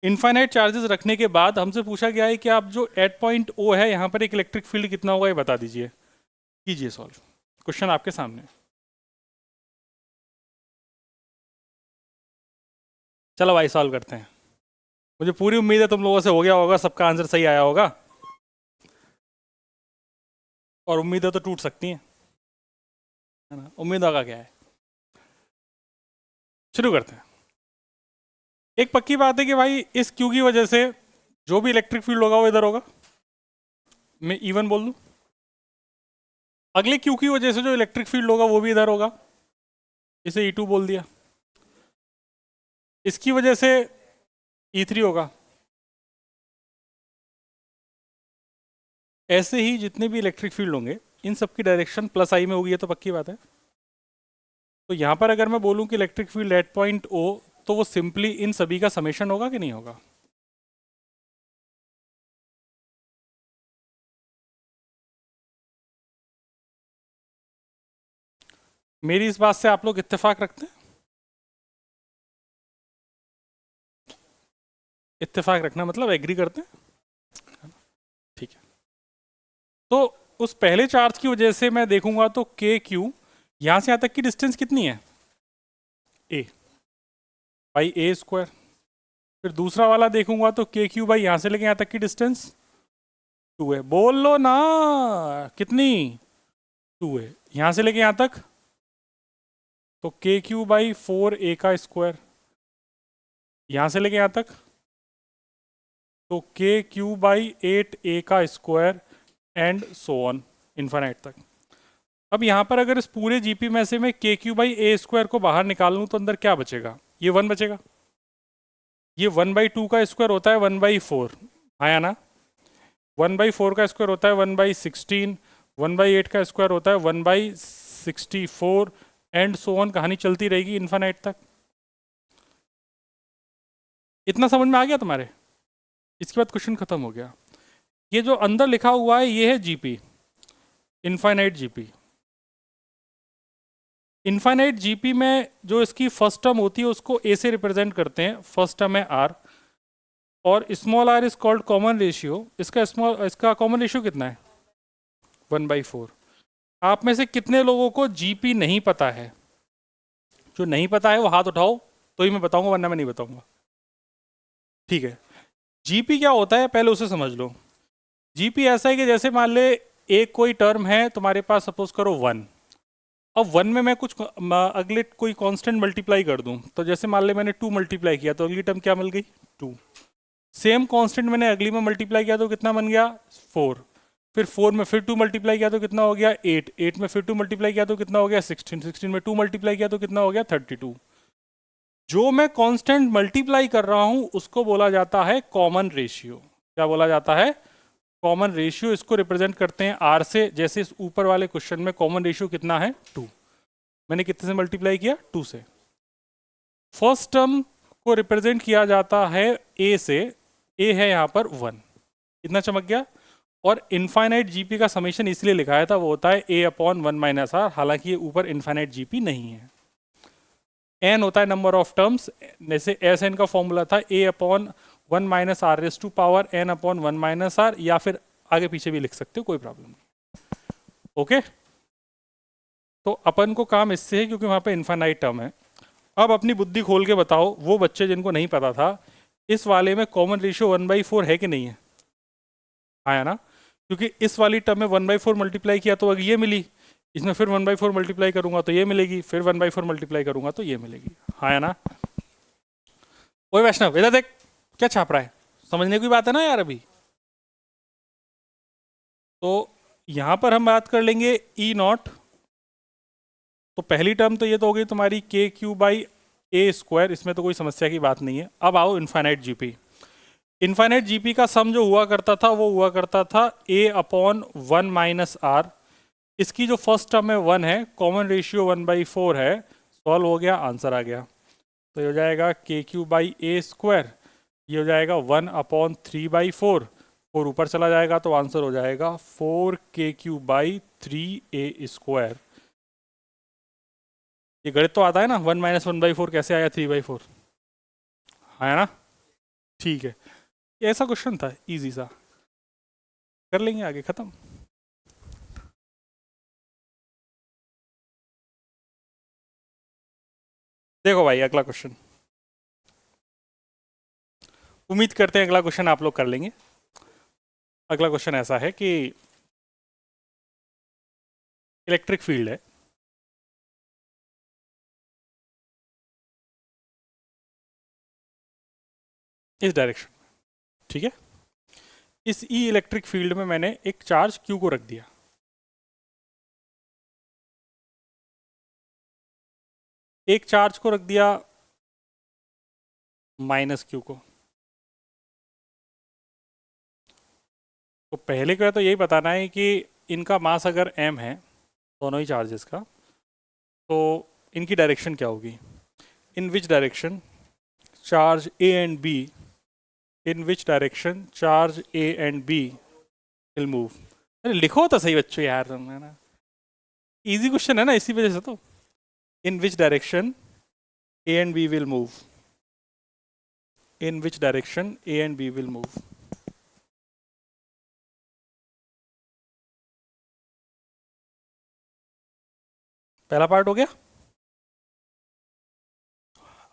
S1: इन्फाइनाइट चार्जेस रखने के बाद हमसे पूछा गया है कि आप जो एट पॉइंट ओ है यहाँ पर एक इलेक्ट्रिक फील्ड कितना होगा ये बता दीजिए। कीजिए सॉल्व, क्वेश्चन आपके सामने। चलो भाई सॉल्व करते हैं। मुझे पूरी उम्मीद है तुम लोगों से हो गया होगा, सबका आंसर सही आया होगा, और उम्मीदें तो टूट सकती हैं, है ना? उम्मीदों का क्या है। शुरू करते हैं। एक पक्की बात है कि भाई इस क्यू की वजह से जो भी इलेक्ट्रिक फील्ड होगा वो इधर होगा, मैं इवन बोल दूं। अगले क्यू की वजह से जो इलेक्ट्रिक फील्ड होगा वो भी इधर होगा, इसे E2 बोल दिया। इसकी वजह से E3 होगा। ऐसे ही जितने भी इलेक्ट्रिक फील्ड होंगे इन सब की डायरेक्शन प्लस आई में होगी, ये तो पक्की बात है। तो यहाँ पर अगर मैं बोलूँ कि electric field at point o, तो वो सिंपली इन सभी का समेशन होगा कि नहीं होगा? मेरी इस बात से आप लोग इत्तेफाक रखते हैं? इत्तेफाक रखना मतलब एग्री करते हैं, ठीक है। तो उस पहले चार्ज की वजह से मैं देखूंगा तो के क्यू, यहां से यहां तक की डिस्टेंस कितनी है? ए बाई ए स्क्वायर। फिर दूसरा वाला देखूंगा तो के क्यू बाई यहां से लेके यहां तक की डिस्टेंस 2 है। बोल लो ना, कितनी? 2 है। यहां से लेके यहां तक तो के क्यू बाई 4 ए का स्क्वायर, यहां से लेके यहां तक तो के क्यू बाई 8 ए का square, and so on infinite तक। अब यहाँ पर अगर इस पूरे जीपी में से मैं के क्यू बाई ए स्क्वायर को बाहर निकाल लूँ तो अंदर क्या बचेगा? ये 1 बचेगा। ये 1/2 का स्क्वायर होता है 1/4, हाँ या ना? 1/4 का स्क्वायर होता है 1/16, 1/8 का स्क्वायर होता है 1/64, एंड सो ऑन, कहानी चलती रहेगी इन्फाइनाइट तक। इतना समझ में आ गया तुम्हारे? इसके बाद क्वेश्चन खत्म हो गया। ये जो अंदर लिखा हुआ है ये है GP, infinite GP. Infinite GP में जो इसकी फर्स्ट टर्म होती है उसको ए से रिप्रेजेंट करते हैं, फर्स्ट टर्म है आर, और small r is called common ratio. इसका कॉमन रेशियो कितना है? 1/4। आप में से कितने लोगों को जीपी नहीं पता है? जो नहीं पता है वो हाथ उठाओ, तो ही मैं बताऊंगा, वरना मैं नहीं बताऊंगा, ठीक है। जीपी क्या होता है पहले उसे समझ लो। जीपी ऐसा है कि जैसे मान ले एक कोई टर्म है तुम्हारे पास, सपोज करो 1। अब 1 में मैं कुछ अगले कोई कांस्टेंट मल्टीप्लाई कर दूं, तो जैसे मान ले मैंने 2 मल्टीप्लाई किया तो अगली टर्म क्या मिल गई, 2। सेम कांस्टेंट मैंने अगली में मल्टीप्लाई किया तो कितना बन गया, 4। फिर 4 में फिर 2 मल्टीप्लाई किया तो कितना हो गया, 8। 8 में फिर 2 मल्टीप्लाई किया तो कितना हो गया, 16। 16 में 2 मल्टीप्लाई किया तो कितना हो गया, 32। जो मैं कांस्टेंट मल्टीप्लाई कर रहा हूं उसको बोला जाता है कॉमन रेशियो। क्या बोला जाता है, कॉमन रेशियो। इसको रिप्रेजेंट करते हैं आर से। जैसे इस ऊपर वाले क्वेश्चन में कॉमन रेशियो कितना है, 2। मैंने कितने से मल्टीप्लाई किया, 2 से। फर्स्ट टर्म को रिप्रेजेंट किया जाता है ए से। ए है यहाँ पर 1, इतना चमक गया। और इनफाइनाइट जीपी का समेशन इसलिए लिखाया था, वो होता है ए अपॉन 1 माइनस आर। हालांकि ये ऊपर इनफाइनाइट जीपी नहीं है। एन होता है नंबर ऑफ टर्म्स, जैसे एस एन का फॉर्मूला था a upon 1 minus r raise to power n upon 1 minus r, या फिर आगे पीछे भी लिख सकते हो, कोई प्रॉब्लम नहीं। ओके, तो अपन को काम इससे है क्योंकि वहां पे इनफाइनाइट टर्म है। अब अपनी बुद्धि खोल के बताओ, वो बच्चे जिनको नहीं पता था, इस वाले में कॉमन रेशियो 1/4 है कि नहीं है, आया ना? क्योंकि इस वाली टर्म में 1/4 मल्टीप्लाई किया तो ये मिली, इसमें फिर 1/4 मल्टीप्लाई करूंगा तो ये मिलेगी, फिर 1/4 मल्टीप्लाई करूंगा तो ये मिलेगी, हाँ है ना? ओए वैष्णव इधर देख, क्या छाप रहा है, समझने की बात है ना यार अभी। तो यहां पर हम बात कर लेंगे ई नॉट। तो पहली टर्म तो ये तो हो गई तुम्हारी के क्यू बाई ए स्क्वायर, इसमें तो कोई समस्या की बात नहीं है। अब आओ इनफाइनाइट जीपी। इनफाइनाइट जीपी का सम जो हुआ करता था वो हुआ करता था ए अपॉन 1 माइनस आर। इसकी जो फर्स्ट टर्म है 1 है, कॉमन रेशियो 1/4 है। सॉल्व हो गया, आंसर आ गया। तो ये हो जाएगा के क्यू बाई ए स्क्वायर, ये हो जाएगा 1/3/4। 4 ऊपर चला जाएगा तो आंसर हो जाएगा 4 k³/3 a स्क्वायर। ये गणित तो आता है ना, 1 माइनस 1/4 कैसे आया 3/4, है ना? ठीक है, ये ऐसा क्वेश्चन था, इजी सा, कर लेंगे आगे, खत्म। देखो भाई अगला क्वेश्चन, उम्मीद करते हैं अगला क्वेश्चन आप लोग कर लेंगे। अगला क्वेश्चन ऐसा है कि इलेक्ट्रिक फील्ड है, इस डायरेक्शन, ठीक है। इस ई इलेक्ट्रिक फील्ड में मैंने एक चार्ज क्यू को रख दिया। एक चार्ज को रख दिया माइनस क्यू को। तो पहले का तो यही बताना है कि इनका मास अगर m है, दोनों ही चार्जेस का, तो इनकी डायरेक्शन क्या होगी। In which direction charge a and b, in which direction charge a and b will move. अरे लिखो तो सही बच्चों यार, तुम है ना, इजी क्वेश्चन है ना, इसी वजह से तो। In which direction a and b will move, in which direction a and b will move. पहला पार्ट हो गया,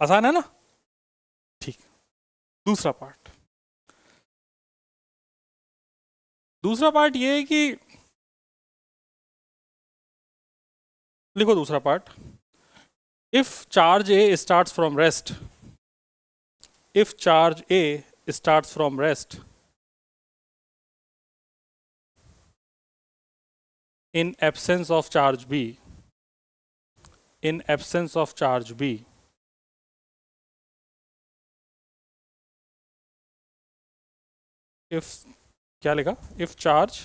S1: आसान है ना, ठीक। दूसरा पार्ट, दूसरा पार्ट ये है कि लिखो दूसरा part. If charge A starts from rest, if charge A starts from rest in absence of charge B, in absence of charge B, if क्या लिखा, if charge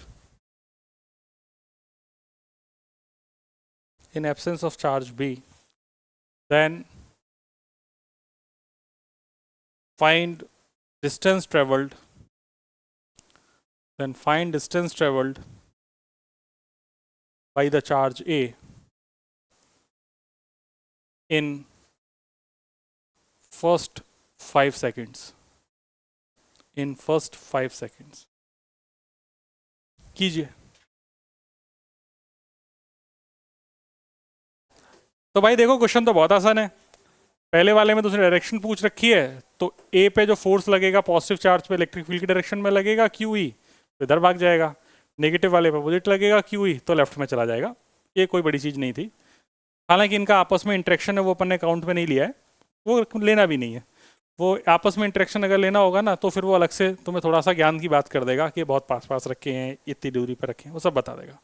S1: in absence of charge B, then find distance traveled, then find distance traveled by the charge A in first 5 seconds, in first 5 seconds। कीजिए। तो भाई देखो question तो बहुत आसान है। पहले वाले में तो उसने डायरेक्शन पूछ रखी है, तो ए पे जो फोर्स लगेगा पॉजिटिव चार्ज पे इलेक्ट्रिक फील्ड की डायरेक्शन में लगेगा क्यू ई, तो इधर भाग जाएगा। नेगेटिव वाले पे अपोजिट लगेगा, क्यू ई तो लेफ्ट में चला जाएगा। ये कोई बड़ी चीज़ नहीं थी। हालांकि इनका आपस में इंटरेक्शन है वो अपन ने काउंट में नहीं लिया है, वो लेना भी नहीं है। वो आपस में इंटरेक्शन अगर लेना होगा ना तो फिर वो अलग से तुम्हें थोड़ा सा ज्ञान की बात कर देगा कि बहुत पास पास रखे हैं, इतनी दूरी पर रखे हैं, वो सब बता देगा।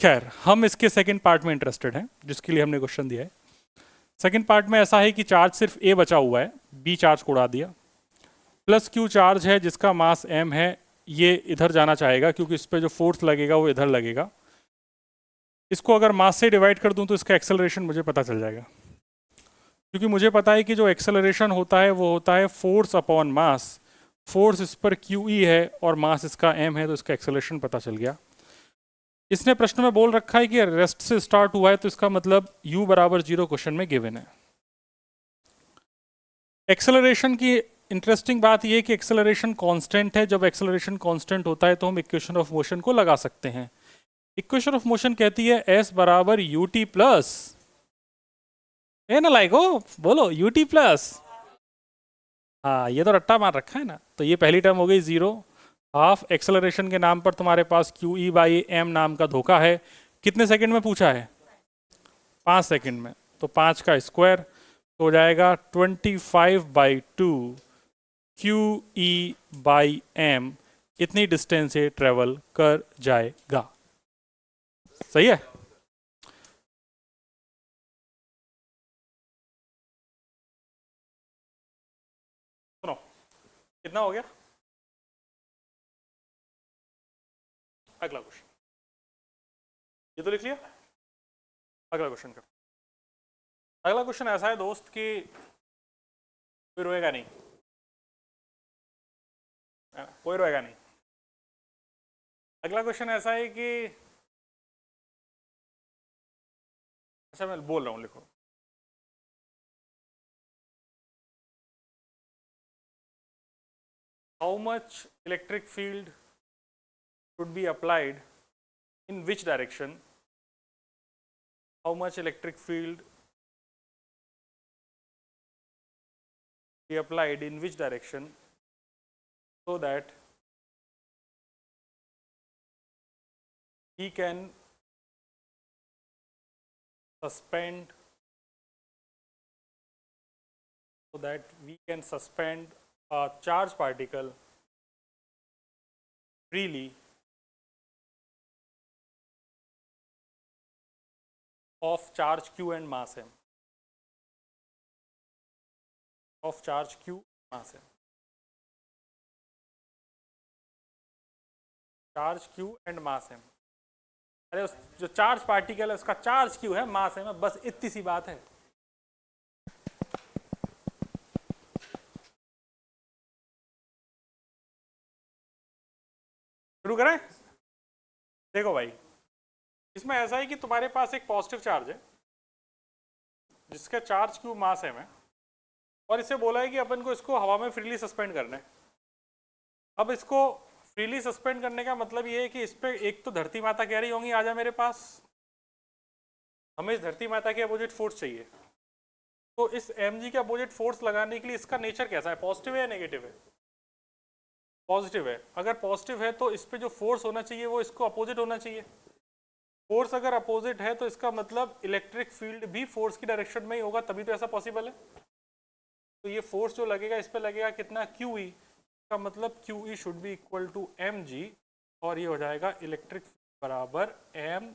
S1: खैर, हम इसके सेकंड पार्ट में इंटरेस्टेड हैं जिसके लिए हमने क्वेश्चन दिया है। सेकंड पार्ट में ऐसा है कि चार्ज सिर्फ ए बचा हुआ है, बी चार्ज को उड़ा दिया, प्लस क्यू चार्ज है जिसका मास एम है, ये इधर जाना चाहेगा क्योंकि इस पर जो फोर्स लगेगा वो इधर लगेगा। इसको अगर मास से डिवाइड कर दूं तो इसका एक्सेलरेशन मुझे पता चल जाएगा, क्योंकि मुझे पता है कि जो एक्सेलरेशन होता है वो होता है फोर्स अपॉन मास। फोर्स इस पर क्यू ई है और मास इसका एम है, तो इसका एक्सेलरेशन पता चल गया। इसने प्रश्न में बोल रखा है कि रेस्ट से स्टार्ट हुआ है, तो इसका मतलब u बराबर 0 क्वेश्चन में गिवन है। एक्सेलरेशन की इंटरेस्टिंग बात यह है कि एक्सेलरेशन कांस्टेंट है। जब एक्सेलरेशन कांस्टेंट होता है तो हम इक्वेशन ऑफ मोशन को लगा सकते हैं। इक्वेशन ऑफ मोशन कहती है s बराबर यू टी प्लस, है ना, लाइक हो बोलो यू टी प्लस। हाँ, ये तो रट्टा मार रखा है ना। तो ये पहली टर्म हो गई 0। हाफ एक्सेलरेशन के नाम पर तुम्हारे पास क्यू ई बाई एम नाम का धोखा है। कितने सेकंड में पूछा है? 5 सेकंड में। तो 5 का स्क्वायर तो हो जाएगा 25/2 क्यू ई बाई एम, इतनी डिस्टेंस से ट्रेवल कर जाएगा। सही है। सुनो, कितना हो गया? अगला क्वेश्चन ये तो लिख लिया। अगला क्वेश्चन कर। अगला क्वेश्चन ऐसा है दोस्त कि कोई रोएगा नहीं, कोई रोएगा नहीं। अगला क्वेश्चन ऐसा है कि, अच्छा मैं बोल रहा हूँ, लिखो। How much electric field should be applied in which direction? How much electric field be applied in which direction so that he can suspend, so that we can suspend a charge particle freely of charge q and mass m, of charge q mass m, charge q and mass m। अरे जो charge particle है उसका charge Q है, मास है, बस इतनी सी बात है। शुरू करें? देखो भाई, इसमें ऐसा है कि तुम्हारे पास एक पॉजिटिव चार्ज है जिसका चार्ज क्यू मास एम है, और इससे बोला है कि अपन को इसको हवा में फ्रीली सस्पेंड करना है। अब इसको फ्रीली सस्पेंड करने का मतलब ये है कि इस पर एक तो धरती माता कह रही होंगी आजा मेरे पास, हमें इस धरती माता के अपोजिट फोर्स चाहिए। तो इस mg के अपोजिट फोर्स लगाने के लिए इसका नेचर कैसा है, पॉजिटिव है या नेगेटिव है? पॉजिटिव है। अगर पॉजिटिव है तो इस पे जो फोर्स होना चाहिए वो इसको अपोजिट होना चाहिए। फोर्स अगर अपोजिट है तो इसका मतलब इलेक्ट्रिक फील्ड भी फोर्स की डायरेक्शन में ही होगा, तभी तो ऐसा पॉसिबल है। तो ये फोर्स जो लगेगा इस पे लगेगा कितना, क्यू ई, का मतलब q e should be equal to m g, और ये हो जाएगा इलेक्ट्रिक बराबर एम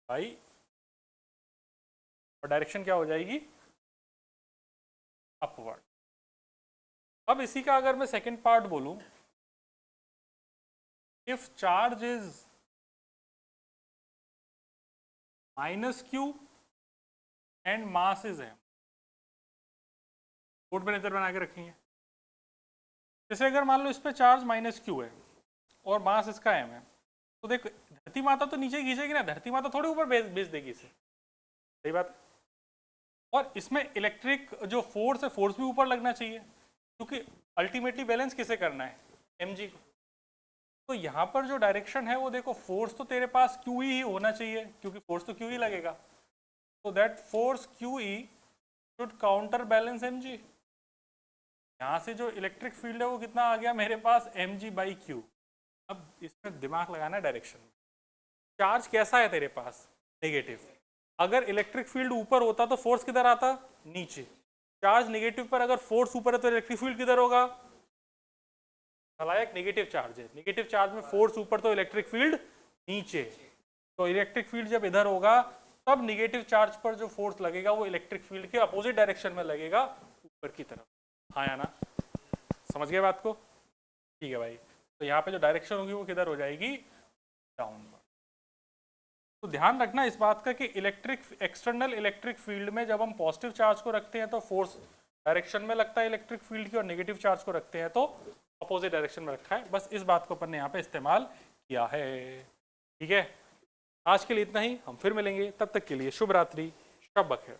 S1: बाई, और डायरेक्शन क्या हो जाएगी, अपवर्ड। अब इसी का अगर मैं सेकंड पार्ट बोलूं, if charge is minus q and mass is m, board पे नजर बना के रखेंगे। जैसे अगर मान लो इस पे चार्ज माइनस क्यू है और मास इसका एम है, तो देख धरती माता तो नीचे खींचेगी ना, धरती माता थोड़ी ऊपर भेज देगी इसे, सही बात है। और इसमें इलेक्ट्रिक जो फोर्स है, फोर्स भी ऊपर लगना चाहिए, क्योंकि अल्टीमेटली बैलेंस किसे करना है, mg को। तो यहाँ पर जो डायरेक्शन है वो देखो, फोर्स तो तेरे पास क्यू ही होना चाहिए क्योंकि फोर्स तो क्यू ही लगेगा। तो that force Q e should counter balance mg। यहाँ से जो इलेक्ट्रिक फील्ड है वो कितना आ गया मेरे पास, mg बाई क्यू। अब इसमें दिमाग लगाना है डायरेक्शन में। चार्ज कैसा है तेरे पास? नेगेटिव। अगर इलेक्ट्रिक फील्ड ऊपर होता तो फोर्स किधर आता? नीचे। चार्ज नेगेटिव पर अगर फोर्स ऊपर है तो इलेक्ट्रिक फील्ड किधर होगा? एक नेगेटिव चार्ज है, नेगेटिव चार्ज में फोर्स ऊपर तो इलेक्ट्रिक फील्ड नीचे। तो इलेक्ट्रिक फील्ड जब इधर होगा तब नेगेटिव चार्ज पर जो फोर्स लगेगा वो इलेक्ट्रिक फील्ड के अपोजिट डायरेक्शन में लगेगा, ऊपर की तरफ। हाँ या ना? समझ गए बात को? ठीक है भाई। तो यहाँ पे जो डायरेक्शन होगी वो किधर हो जाएगी? डाउनवर्ड। तो ध्यान रखना इस बात का कि एक्सटर्नल इलेक्ट्रिक फील्ड में जब हम पॉजिटिव चार्ज को रखते हैं तो फोर्स डायरेक्शन में लगता है इलेक्ट्रिक फील्ड की, और नेगेटिव चार्ज को रखते हैं तो अपोजिट डायरेक्शन में रखा है। बस इस बात को अपन ने यहाँ पे इस्तेमाल किया है। ठीक है, आज के लिए इतना ही। हम फिर मिलेंगे, तब तक के लिए शुभ रात्रि, शब बखैर।